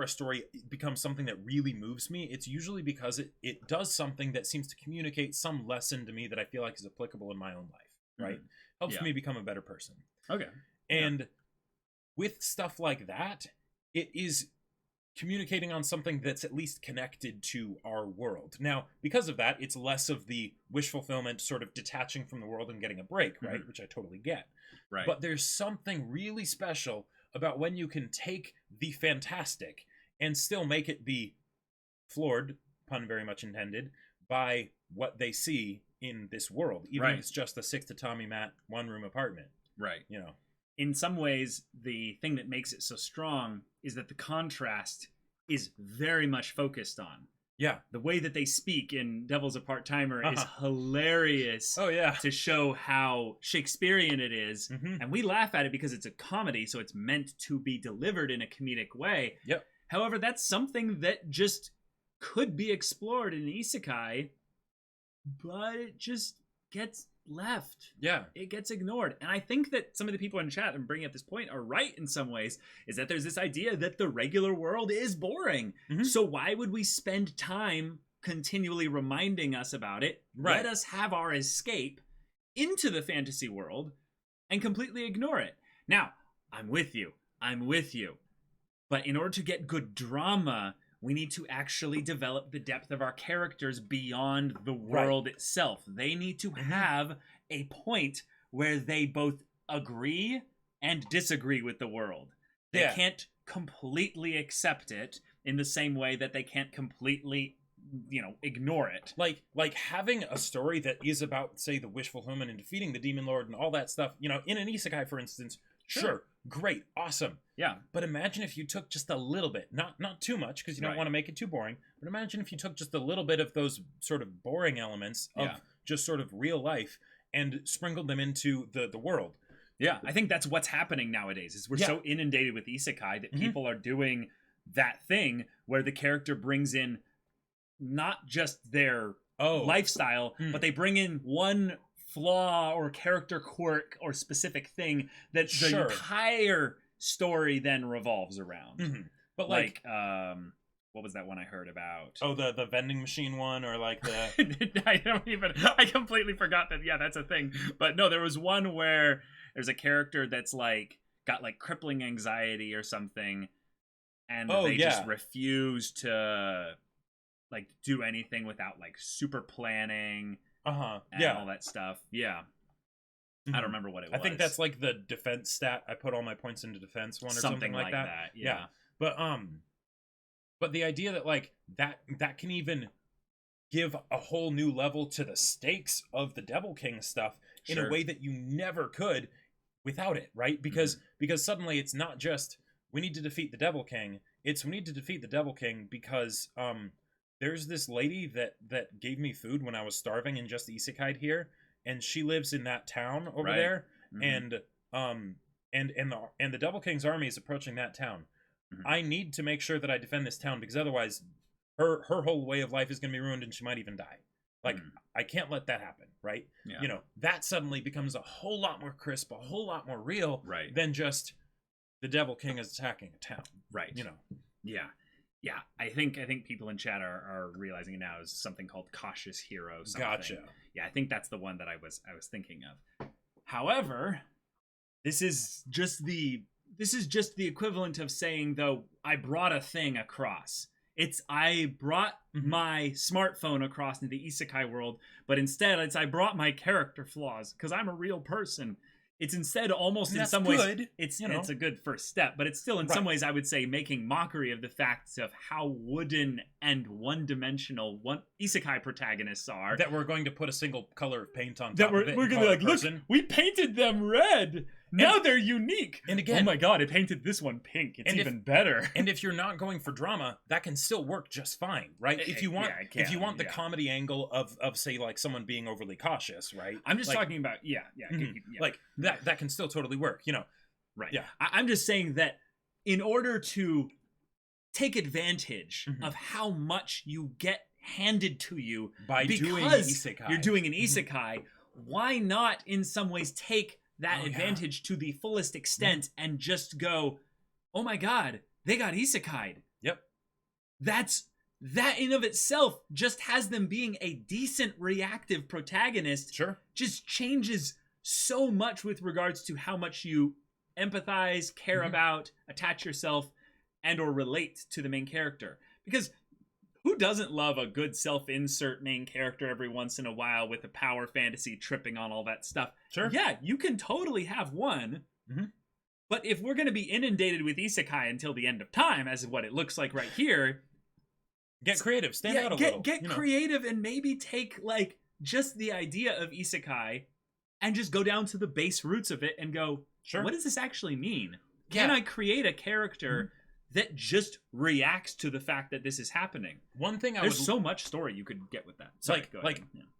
a story becomes something that really moves me, it's usually because it does something that seems to communicate some lesson to me that I feel like is applicable in my own life, right? Helps me become a better person. Okay. And with stuff like that, it is communicating on something that's at least connected to our world. Now, because of that, it's less of the wish fulfillment, sort of detaching from the world and getting a break, right? Which I totally get. Right. But there's something really special about when you can take the fantastic and still make it be floored, pun very much intended, by what they see in this world, even if it's just a 6 tatami mat, 1-room apartment. Right. You know. In some ways, the thing that makes it so strong is that the contrast is very much focused on. Yeah. The way that they speak in Devil's a Part-Timer is hilarious. Oh, yeah. To show how Shakespearean it is. And we laugh at it because it's a comedy, so it's meant to be delivered in a comedic way. Yep. However, that's something that just could be explored in Isekai, but it just gets left. Yeah. It gets ignored. And I think that some of the people in chat and bringing up this point are right in some ways, is that there's this idea that the regular world is boring. So why would we spend time continually reminding us about it? Let us have our escape into the fantasy world and completely ignore it. Now, I'm with you. But in order to get good drama, we need to actually develop the depth of our characters beyond the world itself. They need to have a point where they both agree and disagree with the world. They can't completely accept it in the same way that they can't completely, ignore it. Like having a story that is about, say, the wish fulfillment and defeating the demon lord and all that stuff, in an isekai, for instance, sure. Great, awesome. Yeah. But imagine if you took just a little bit, not too much, because you don't want to make it too boring, but imagine if you took just a little bit of those sort of boring elements of just sort of real life and sprinkled them into the world. Yeah, I think that's what's happening nowadays, is we're so inundated with isekai that people are doing that thing where the character brings in not just their lifestyle, but they bring in one flaw or character quirk or specific thing that the entire story then revolves around. But like what was that one I heard about? Oh, the vending machine one, or like the I completely forgot that. Yeah, that's a thing. But no, there was one where there's a character that's like got like crippling anxiety or something, and they just refuse to like do anything without like super planning. And all that stuff. I don't remember what it was. I think that's like the defense stat. I put all my points into defense one or something like that. Yeah. But the idea that like that can even give a whole new level to the stakes of the Devil King stuff in a way that you never could without it, right? Because suddenly it's not just we need to defeat the Devil King. It's we need to defeat the Devil King because there's this lady that gave me food when I was starving and just Isekai'd here, and she lives in that town over there, and the Devil King's army is approaching that town. I need to make sure that I defend this town because otherwise, her whole way of life is going to be ruined and she might even die. Like I can't let that happen, right? Yeah. That suddenly becomes a whole lot more crisp, a whole lot more real, than just the Devil King is attacking a town, right? Yeah. Yeah, I think people in chat are realizing it now is something called Cautious Hero. Something. Gotcha. Yeah, I think that's the one that I was thinking of. However, this is just the equivalent of saying, though, I brought a thing across. I brought my smartphone across into the isekai world, but instead I brought my character flaws because I'm a real person. It's instead almost in some ways, it's a good first step, but it's still in some ways, I would say, making mockery of the fact of how wooden and one-dimensional isekai protagonists are. That we're going to put a single color of paint on top of it. We're going to be like, look, we painted them red. Now they're unique. And again, oh my god, I painted this one pink. It's even better. And if you're not going for drama, that can still work just fine, right? If you want the comedy angle of say like someone being overly cautious, right? I'm just talking about like that can still totally work, Right. Yeah. I'm just saying that in order to take advantage of how much you get handed to you by doing isekai. You're doing an isekai, why not in some ways take that advantage to the fullest extent and just go, oh my god, they got isekai'd. Yep. That in of itself just has them being a decent reactive protagonist. Sure. Just changes so much with regards to how much you empathize, care about, attach yourself, and or relate to the main character. Because who doesn't love a good self-insert main character every once in a while with a power fantasy tripping on all that stuff? Sure. Yeah, you can totally have one, But if we're going to be inundated with isekai until the end of time, as what it looks like right here, get creative, stand out a little. Get creative and maybe take like just the idea of isekai and just go down to the base roots of it and go, sure, what does this actually mean? Can I create a character that just reacts to the fact that this is happening? One thing there's so much story you could get with that. Sorry,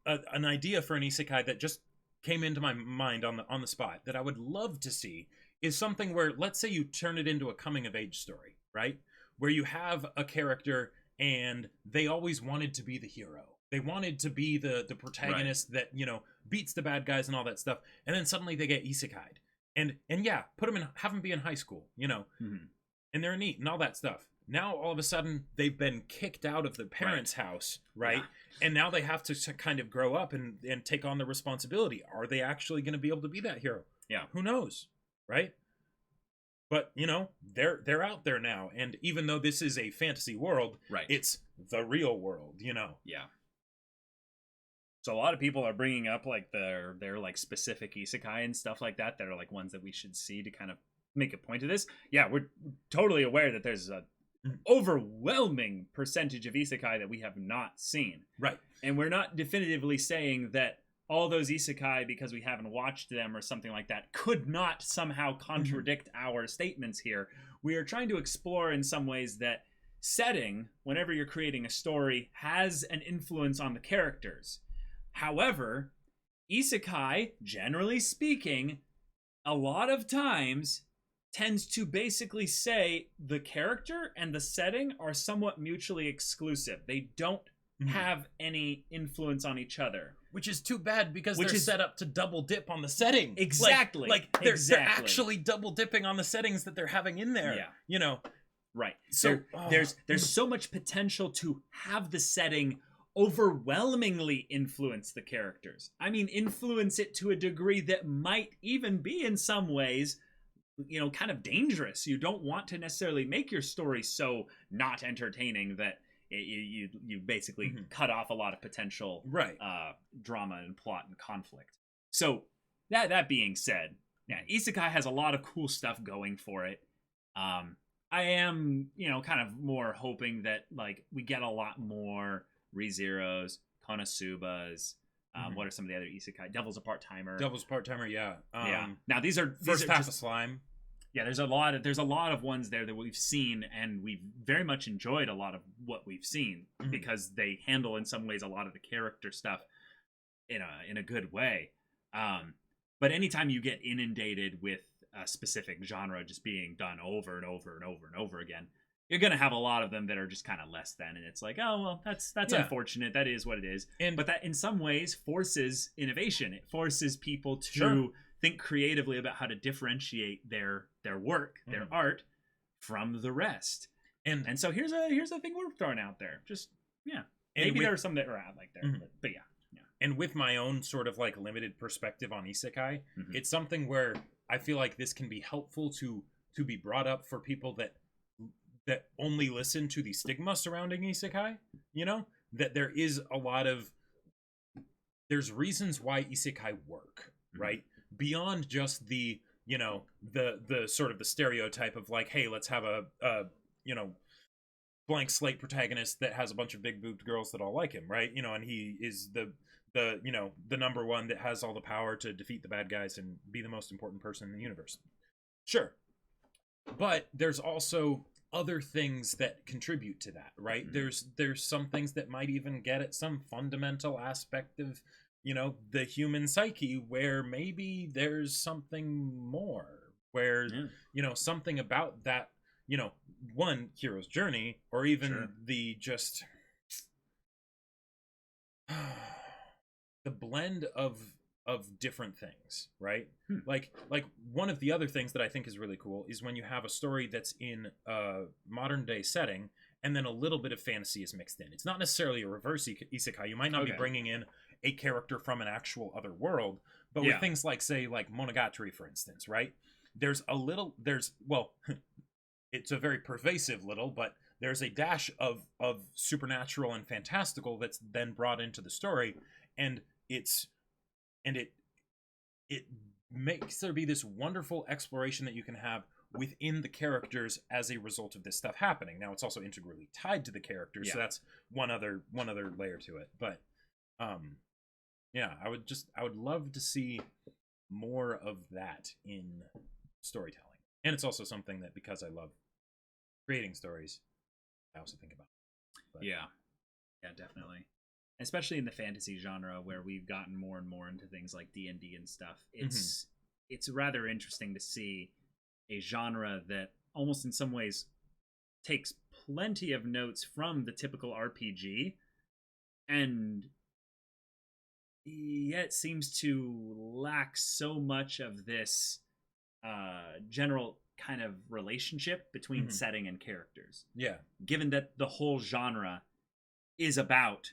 an idea for an isekai that just came into my mind on the spot that I would love to see is something where, let's say you turn it into a coming of age story, right? Where you have a character and they always wanted to be the hero. They wanted to be the protagonist that, you know, beats the bad guys and all that stuff. And then suddenly they get isekai'd. And yeah, have them be in high school, you know, and they're neat and all that stuff. Now, all of a sudden, they've been kicked out of their parents' house, right? Yeah. And now they have to kind of grow up and take on the responsibility. Are they actually going to be able to be that hero? Yeah. Who knows, right? But, you know, they're out there now. And even though this is a fantasy world, it's the real world, you know? Yeah. So a lot of people are bringing up like their like specific isekai and stuff like that are like ones that we should see to kind of make a point of this. Yeah, we're totally aware that there's a overwhelming percentage of isekai that we have not seen. Right. And we're not definitively saying that all those isekai, because we haven't watched them or something like that, could not somehow contradict our statements here. We are trying to explore in some ways that setting, whenever you're creating a story, has an influence on the characters. However, isekai, generally speaking, a lot of times tends to basically say the character and the setting are somewhat mutually exclusive. They don't have any influence on each other. Which is too bad because they're set up to double dip on the setting. Exactly. They're actually double dipping on the settings that they're having in there. Yeah. You know? Right. So there's so much potential to have the setting overwhelmingly influence the characters. I mean, influence it to a degree that might even be in some ways, you know, kind of dangerous. You don't want to necessarily make your story so not entertaining that you basically cut off a lot of potential drama and plot and conflict. So that being said, yeah, isekai has a lot of cool stuff going for it. I am, you know, kind of more hoping that like we get a lot more ReZeros, Konosubas. What are some of the other isekai? Devil's a Part-Timer. Yeah. Yeah. Now these are First Half of Slime. Yeah, there's a lot of ones there that we've seen, and we've very much enjoyed a lot of what we've seen because they handle in some ways a lot of the character stuff in a good way. But anytime you get inundated with a specific genre just being done over and over and over and over again, you're gonna have a lot of them that are just kind of less than, and it's like, oh well, that's unfortunate. That is what it is. But that in some ways forces innovation. It forces people to think creatively about how to differentiate their work, their art, from the rest. And so here's a thing we're throwing out there. Just maybe there are some that are out like there, but yeah. And with my own sort of like limited perspective on isekai, it's something where I feel like this can be helpful to be brought up for people that only listen to the stigma surrounding isekai. You know, that there is a lot of there's reasons why isekai work, right? Beyond just the, you know, the sort of the stereotype of like, hey, let's have a you know, blank slate protagonist that has a bunch of big boobed girls that all like him, right? You know, and he is the you know, the number one that has all the power to defeat the bad guys and be the most important person in the universe. Sure. But there's also other things that contribute to that, right? There's some things that might even get at some fundamental aspect of, you know, the human psyche where maybe there's something more, where, you know, something about that, you know, one hero's journey, or even the just the blend of different things, right? Like one of the other things that I think is really cool is when you have a story that's in a modern day setting and then a little bit of fantasy is mixed in. It's not necessarily a reverse isekai. You might not be bringing in a character from an actual other world, but with things like, say, like Monogatari, for instance, right? There's it's a very pervasive little, but there's a dash of supernatural and fantastical that's then brought into the story, and it makes there be this wonderful exploration that you can have within the characters as a result of this stuff happening. Now it's also integrally tied to the characters, so that's one other layer to it. But yeah, I would love to see more of that in storytelling. And it's also something that, because I love creating stories, I also think about. But, yeah, definitely. Especially in the fantasy genre, where we've gotten more and more into things like D&D and stuff. It's rather interesting to see a genre that almost in some ways takes plenty of notes from the typical RPG, and yet seems to lack so much of this general kind of relationship between setting and characters. Yeah. Given that the whole genre is about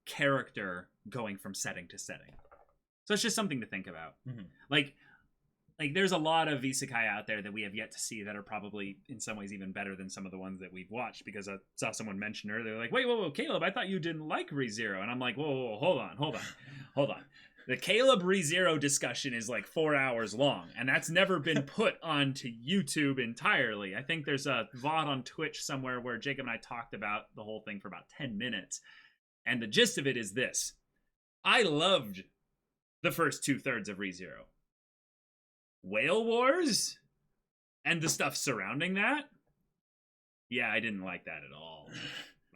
character going from setting to setting. So it's just something to think about. Like there's a lot of isekai out there that we have yet to see that are probably in some ways even better than some of the ones that we've watched, because I saw someone mention earlier, like, wait, whoa, Caleb, I thought you didn't like ReZero. And I'm like, whoa, hold on. The Caleb ReZero discussion is like 4 hours long, and that's never been put onto YouTube entirely. I think there's a VOD on Twitch somewhere where Jacob and I talked about the whole thing for about 10 minutes. And the gist of it is this. I loved the first 2/3 of ReZero. Whale Wars and the stuff surrounding that, yeah, I didn't like that at all.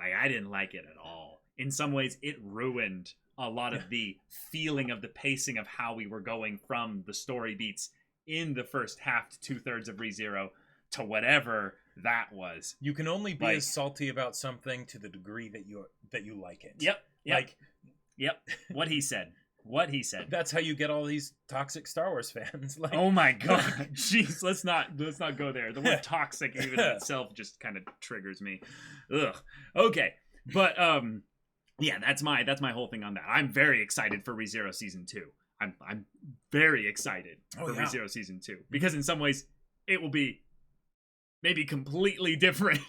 I didn't like it at all. In some ways, it ruined a lot of the feeling of the pacing of how we were going from the story beats in the first half to 2/3 of ReZero to whatever that was. You can only be as salty about something to the degree that you like it. Yep. What he said. That's how you get all these toxic Star Wars fans. Like, oh my god, jeez, let's not go there. The word toxic even in itself just kind of triggers me. Ugh. Okay, but yeah, that's my whole thing on that. I'm very excited for ReZero Season 2. I'm very excited for ReZero Season 2, because in some ways it will be maybe completely different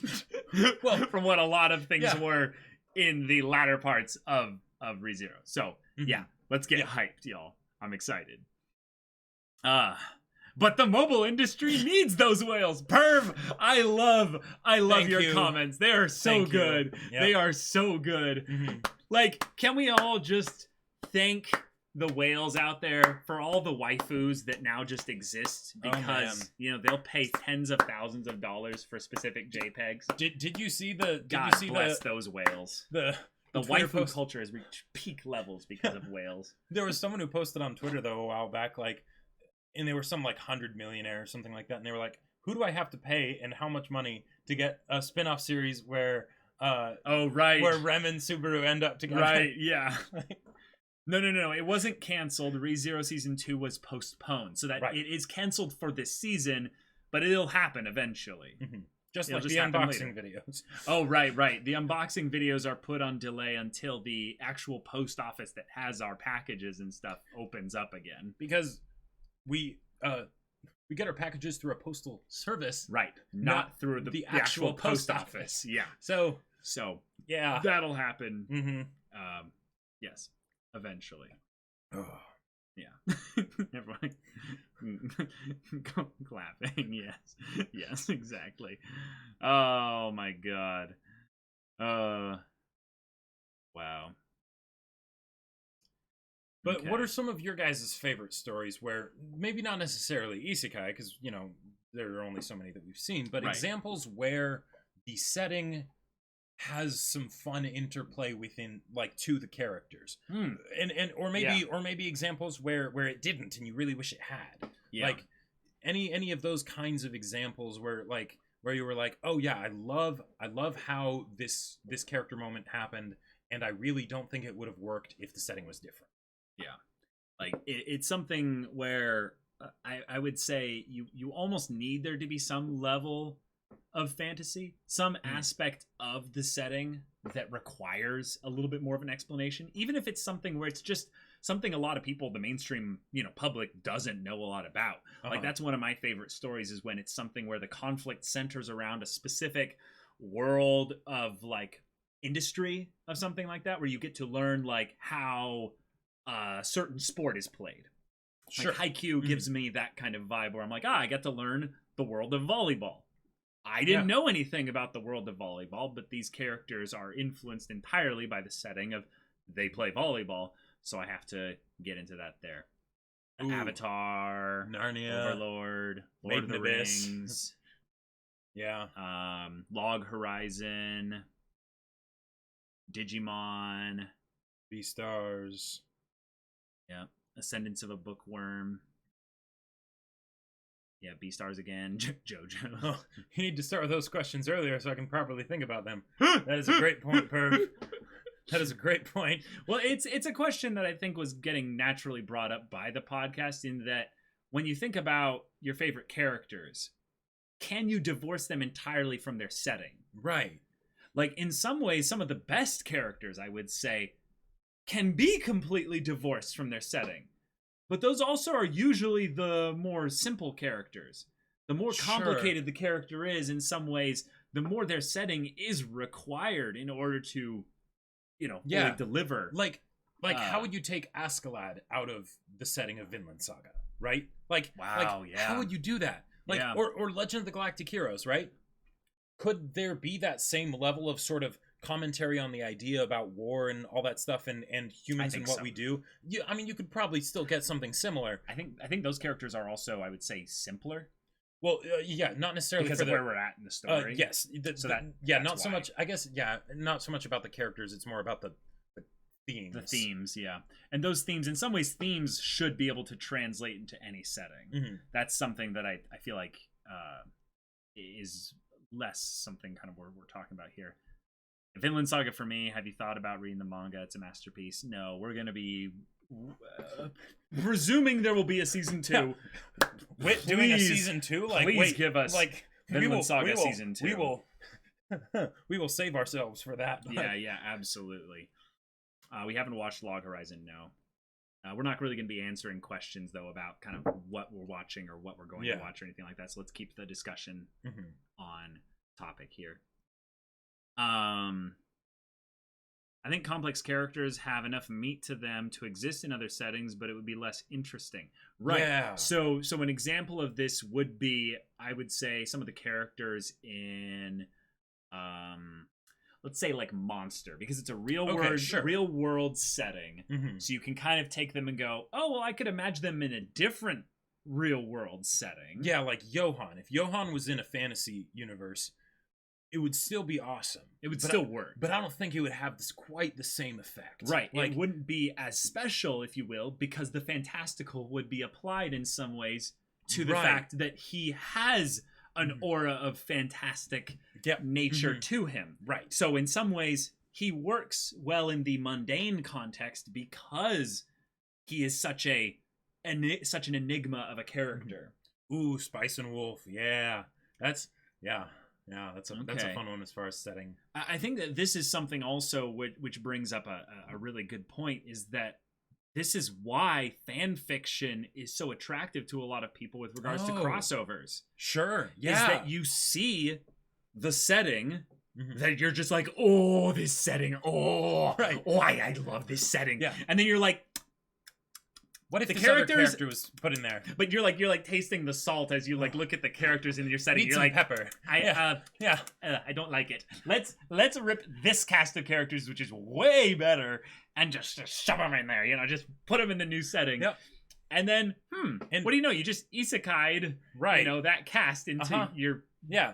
from what a lot of things were in the latter parts of ReZero. So yeah, let's get hyped, y'all. I'm excited. But the mobile industry needs those whales. Perv, I love your comments. They are so good. Yep. They are so good. Like, can we all just thank the whales out there for all the waifus that now just exist, because they'll pay tens of thousands of dollars for specific JPEGs. Did you see the? God bless those whales. The waifu culture has reached peak levels because of whales. There was someone who posted on Twitter though a while back, like, and they were some like 100 millionaire or something like that, and they were like, "Who do I have to pay and how much money to get a spin-off series where where Rem and Subaru end up together?" Right, yeah. No. It wasn't canceled. ReZero Season 2 was postponed, so that it is canceled for this season, but it'll happen eventually. Just like the unboxing videos. Oh, right. The unboxing videos are put on delay until the actual post office that has our packages and stuff opens up again. Because we get our packages through a postal service. Right. Not through the actual post office. Yeah. So yeah. That'll happen. Yes. Eventually. Oh. Yeah. Everyone clapping. Yes, exactly. Oh my god. Wow. But what are some of your guys' favorite stories where, maybe not necessarily isekai, because there are only so many that we've seen, but examples where the setting has some fun interplay within, like, to the characters, or maybe examples where it didn't and you really wish it had. Like any of those kinds of examples where you were like, oh yeah, I love how this character moment happened, and I really don't think it would have worked if the setting was different. Yeah, like it's something where I would say you almost need there to be some level of fantasy, some aspect of the setting that requires a little bit more of an explanation, even if it's something where it's just something a lot of people, the mainstream public, doesn't know a lot about. Like, that's one of my favorite stories, is when it's something where the conflict centers around a specific world of, like, industry of something like that, where you get to learn, like, how a certain sport is played, Sure. Like Haikyuu gives me that kind of vibe where I'm like, I get to learn the world of volleyball. I didn't know anything about the world of volleyball, but these characters are influenced entirely by the setting of they play volleyball, so I have to get into that there. Avatar, Narnia, Overlord, Lord of the Rings. Yeah. Log Horizon, Digimon, Beastars. Yeah. Ascendance of a Bookworm. Yeah, Beastars again. JoJo. Oh, you need to start with those questions earlier so I can properly think about them. That is a great point, Perv. That is a great point. Well, it's a question that I think was getting naturally brought up by the podcast, in that when you think about your favorite characters, can you divorce them entirely from their setting? Right. Like, in some ways, some of the best characters, I would say, can be completely divorced from their setting. But those also are usually the more simple characters. The more complicated the character is, in some ways, the more their setting is required in order to, fully deliver. Like how would you take Askeladd out of the setting of Vinland Saga, right? How would you do that? Or Legend of the Galactic Heroes, right? Could there be that same level of sort of commentary on the idea about war and all that stuff and humans and what we do? You could probably still get something similar. I think those characters are also, I would say, simpler. Well, not necessarily because of where we're at in the story. Yes, not so much. I guess, not so much about the characters. It's more about the themes. The themes, yeah, and those themes, in some ways, themes should be able to translate into any setting. Mm-hmm. That's something that I feel like is less something kind of we're talking about here. Vinland Saga, for me, have you thought about reading the manga? It's a masterpiece. No, we're going to be presuming there will be a season 2. Doing a season 2? Please give us Vinland Saga season 2. We will save ourselves for that. Yeah, absolutely. We haven't watched Log Horizon, no. We're not really going to be answering questions, though, about kind of what we're watching or what we're going to watch or anything like that. So let's keep the discussion on topic here. I think complex characters have enough meat to them to exist in other settings, but it would be less interesting. Right. Yeah. So an example of this would be, I would say, some of the characters in let's say like Monster, because it's a real world setting. Mm-hmm. So you can kind of take them and go, oh, well, I could imagine them in a different real world setting. Yeah, like Johan. If Johan was in a fantasy universe, it would still be awesome. It would still work. But I don't think it would have quite the same effect. Right. It wouldn't be as special, if you will, because the fantastical would be applied in some ways to the fact that he has an aura of fantastic nature to him. Right. So in some ways, he works well in the mundane context because he is such an enigma of a character. Ooh, Spice and Wolf. Yeah. That's a fun one as far as setting. I think that this is something also which brings up a really good point, is that this is why fan fiction is so attractive to a lot of people with regards to crossovers. Sure, yeah. Is that you see the setting that you're just like, oh, this setting, I love this setting. Yeah. And then you're like, what if the other character was put in there? But you're like tasting the salt as you like look at the characters in your setting. Need you're some like pepper. I don't like it. Let's rip this cast of characters, which is way better, and just shove them in there. Just put them in the new setting. Yep. And then, and what do you know? You just Isekai'd, that cast into your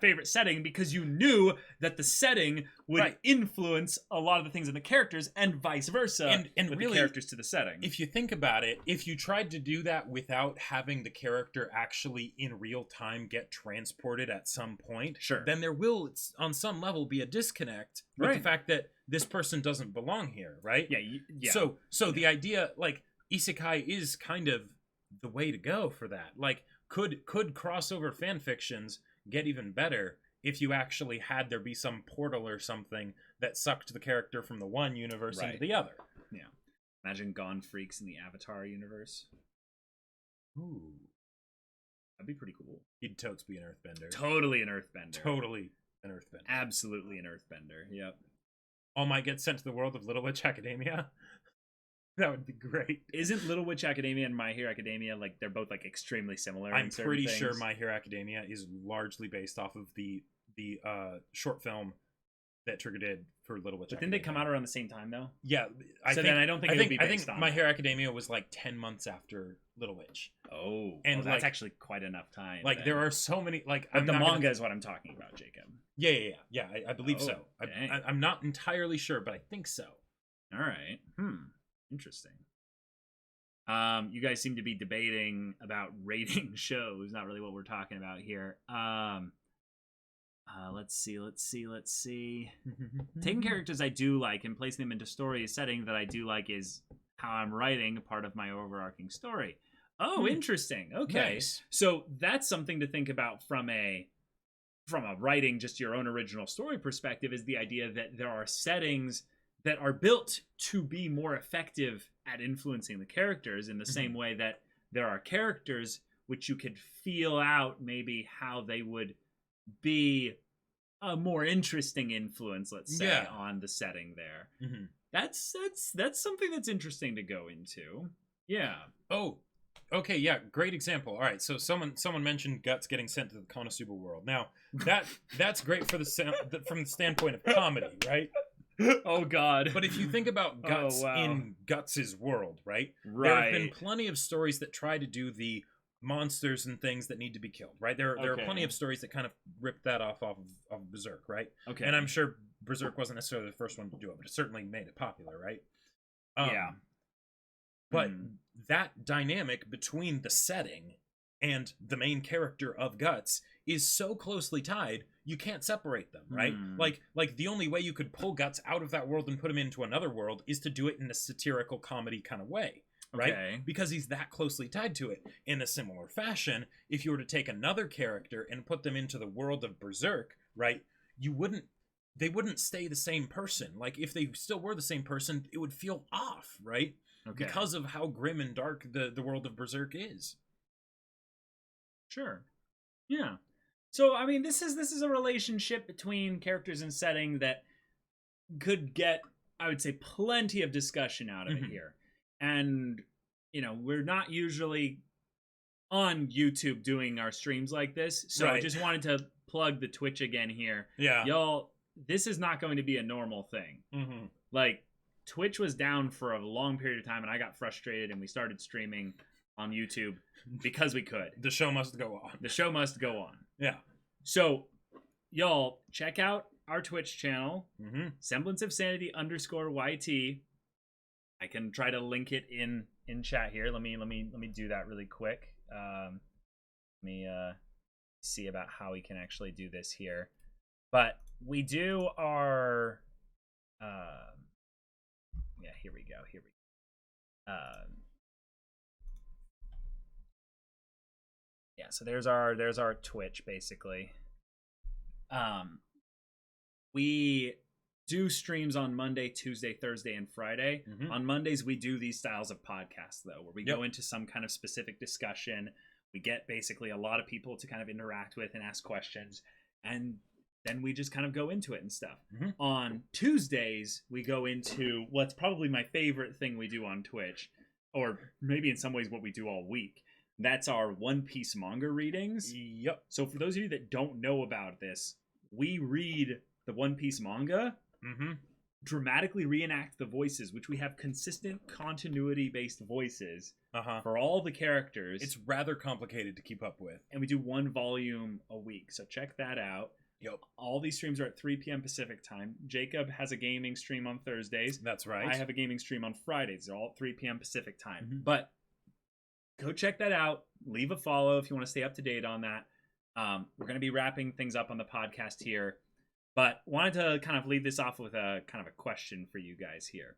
favorite setting, because you knew that the setting would influence a lot of the things in the characters, and vice versa, and with really, the characters to the setting. If you think about it, if you tried to do that without having the character actually in real time get transported at some point, then there will, on some level, be a disconnect with the fact that this person doesn't belong here, right? Yeah. So the idea, like, Isekai is kind of the way to go for that. Like, could crossover fan fictions get even better if you actually had there be some portal or something that sucked the character from the one universe into the other? Yeah. Imagine Gone Freaks in the Avatar universe. Ooh. That'd be pretty cool. He'd totes be an earthbender. Totally an earthbender. Totally an earthbender. Absolutely an earthbender. Yep. All Might get sent to the world of Little Witch Academia. That would be great. Isn't Little Witch Academia and My Hero Academia, like, they're both, like, extremely similar? I'm pretty sure My Hero Academia is largely based off of the short film that Trigger did for Little Witch But Academia. didn't they come out around the same time, though? Yeah. Then I don't think it would be based I think on My that. Hero Academia was like 10 months after Little Witch. Oh. And that's like, actually quite enough time. Like, then. there are so many... Like, but the manga is what I'm talking about, Jacob. Yeah, I believe so. Dang. I'm not entirely sure, but I think so. All right. Interesting. You guys seem to be debating about rating shows. Not really what we're talking about here. Let's see. Taking characters I do like and placing them into story setting that I do like is how I'm writing part of my overarching story. Oh, interesting. Okay. Nice. So that's something to think about from a writing just your own original story perspective, is the idea that there are settings that are built to be more effective at influencing the characters in the same way that there are characters which you could feel out maybe how they would be a more interesting influence, let's say, on the setting there. That's something that's interesting to go into. Yeah. Oh, okay, yeah, great example. All right, so someone mentioned Guts getting sent to the Konosuba world. Now, that's great for from the standpoint of comedy, right? Oh God! But if you think about Guts in Guts's world, right? There have been plenty of stories that try to do the monsters and things that need to be killed, right? There are plenty of stories that kind of rip that off of Berserk, right? Okay. And I'm sure Berserk wasn't necessarily the first one to do it, but it certainly made it popular, right? Yeah. But that dynamic between the setting and the main character of Guts is so closely tied, you can't separate them, right? Like the only way you could pull Guts out of that world and put him into another world is to do it in a satirical comedy kind of way, right? Okay. Because he's that closely tied to it. In a similar fashion, if you were to take another character and put them into the world of Berserk, right, they wouldn't stay the same person. Like, if they still were the same person, it would feel off, right? Okay. Because of how grim and dark the world of Berserk is. Sure. Yeah. So, I mean, this is a relationship between characters and setting that could get, I would say, plenty of discussion out of it here. And, you know, we're not usually on YouTube doing our streams like this, so I just wanted to plug the Twitch again here. Yeah. Y'all, this is not going to be a normal thing. Like, Twitch was down for a long period of time, and I got frustrated, and we started streaming on YouTube because we could. The show must go on. The show must go on. Yeah. So, y'all, check out our Twitch channel, Semblance of Sanity _YT. I can try to link it in chat here. Let me do that really quick. Let me see about how we can actually do this here. But we do our yeah, here we go. Yeah, so there's our Twitch basically. We do streams on Monday, Tuesday, Thursday, and Friday. On Mondays, we do these styles of podcasts, though, where we go into some kind of specific discussion. We get basically a lot of people to kind of interact with and ask questions, and then we just kind of go into it and stuff. On Tuesdays, we go into what's probably my favorite thing we do on Twitch, or maybe in some ways what we do all week. That's our One Piece manga readings. Yep. So for those of you that don't know about this, we read the One Piece manga, dramatically reenact the voices, which we have consistent continuity-based voices for all the characters. It's rather complicated to keep up with. And we do one volume a week, so check that out. Yep. All these streams are at 3 p.m. Pacific time. Jacob has a gaming stream on Thursdays. That's right. I have a gaming stream on Fridays. They're all at 3 p.m. Pacific time. But go check that out. Leave a follow if you want to stay up to date on that. We're going to be wrapping things up on the podcast here. But wanted to kind of lead this off with a kind of a question for you guys here.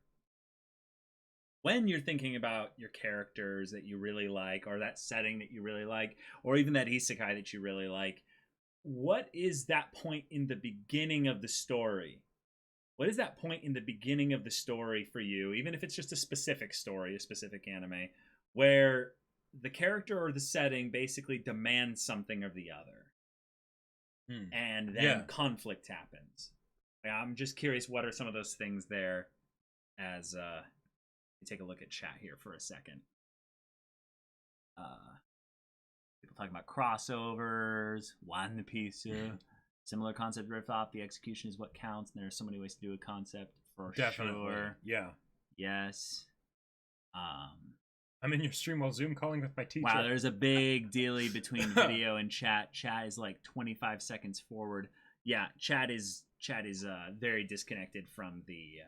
When you're thinking about your characters that you really like, or that setting that you really like, or even that isekai that you really like, what is that point in the beginning of the story? What is that point in the beginning of the story for you, even if it's just a specific story, a specific anime, where the character or the setting basically demands something of the other? And then conflict happens. I'm just curious, what are some of those things there as take a look at chat here for a second. People talking about crossovers, One Piece, similar concept riff off. The execution is what counts, and there are so many ways to do a concept for sure. Yeah. Yes. I'm in your stream while Zoom calling with my teacher. Wow, there's a big dealie between video and chat. Chat is like 25 seconds forward. Yeah, chat is very disconnected from the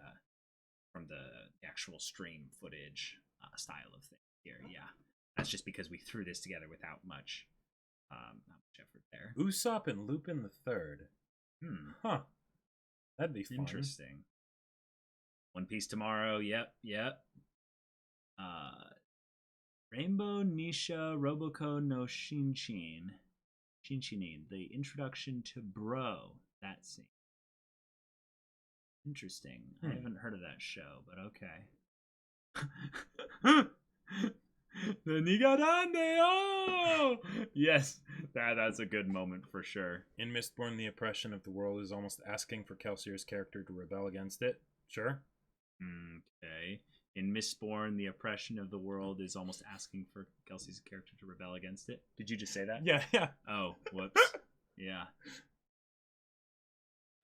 actual stream footage style of thing here. Yeah, that's just because we threw this together without much effort there. Usopp and Lupin the Third. Huh. That'd be fun. Interesting. One Piece tomorrow. Yep. Rainbow Nisha Roboco no Shinchinin. The introduction to Bro. That scene. Interesting. I haven't heard of that show, but okay. The Nigarande! Oh! Yes, that's a good moment for sure. In Mistborn, the oppression of the world is almost asking for Kelsier's character to rebel against it. Sure. Okay. In Mistborn, the oppression of the world is almost asking for Kelsey's character to rebel against it. Did you just say that? Yeah. Oh, whoops. Yeah.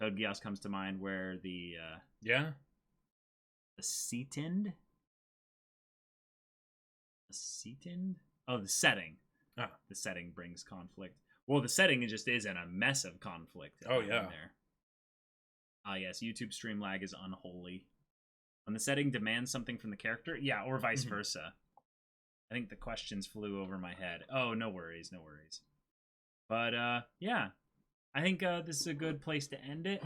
Code Geass comes to mind where the Seatind? Oh, the setting. Ah. The setting brings conflict. Well, the setting just is in a mess of conflict. There. Yes, YouTube stream lag is unholy. When the setting demands something from the character, yeah, or vice versa. I think the questions flew over my head. Oh, no worries. But, yeah. I think this is a good place to end it.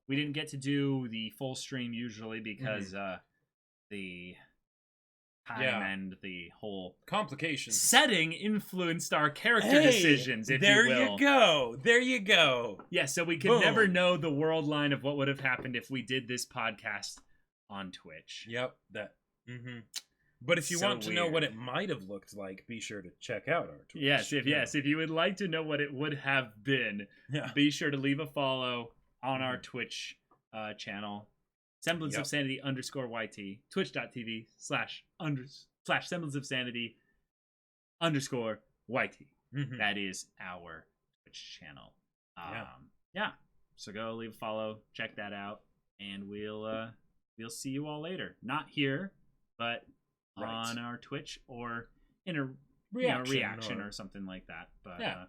We didn't get to do the full stream usually because the time and the whole complications setting influenced our character decisions, if you will. There you go. Yeah, so we could never know the world line of what would have happened if we did this podcast on Twitch. Yep, that. But if you want to know what it might have looked like, be sure to check out our Twitch. Yes, if you would like to know what it would have been, be sure to leave a follow on our Twitch channel, Semblance of Sanity _YT, twitch.tv/Semblance of Sanity _YT. That is our Twitch channel. So go leave a follow, check that out, and we'll see you all later. Not here, but on our Twitch or in a reaction or something like that. But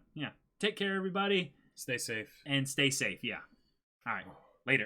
take care, everybody. Stay safe. And stay safe, yeah. All right.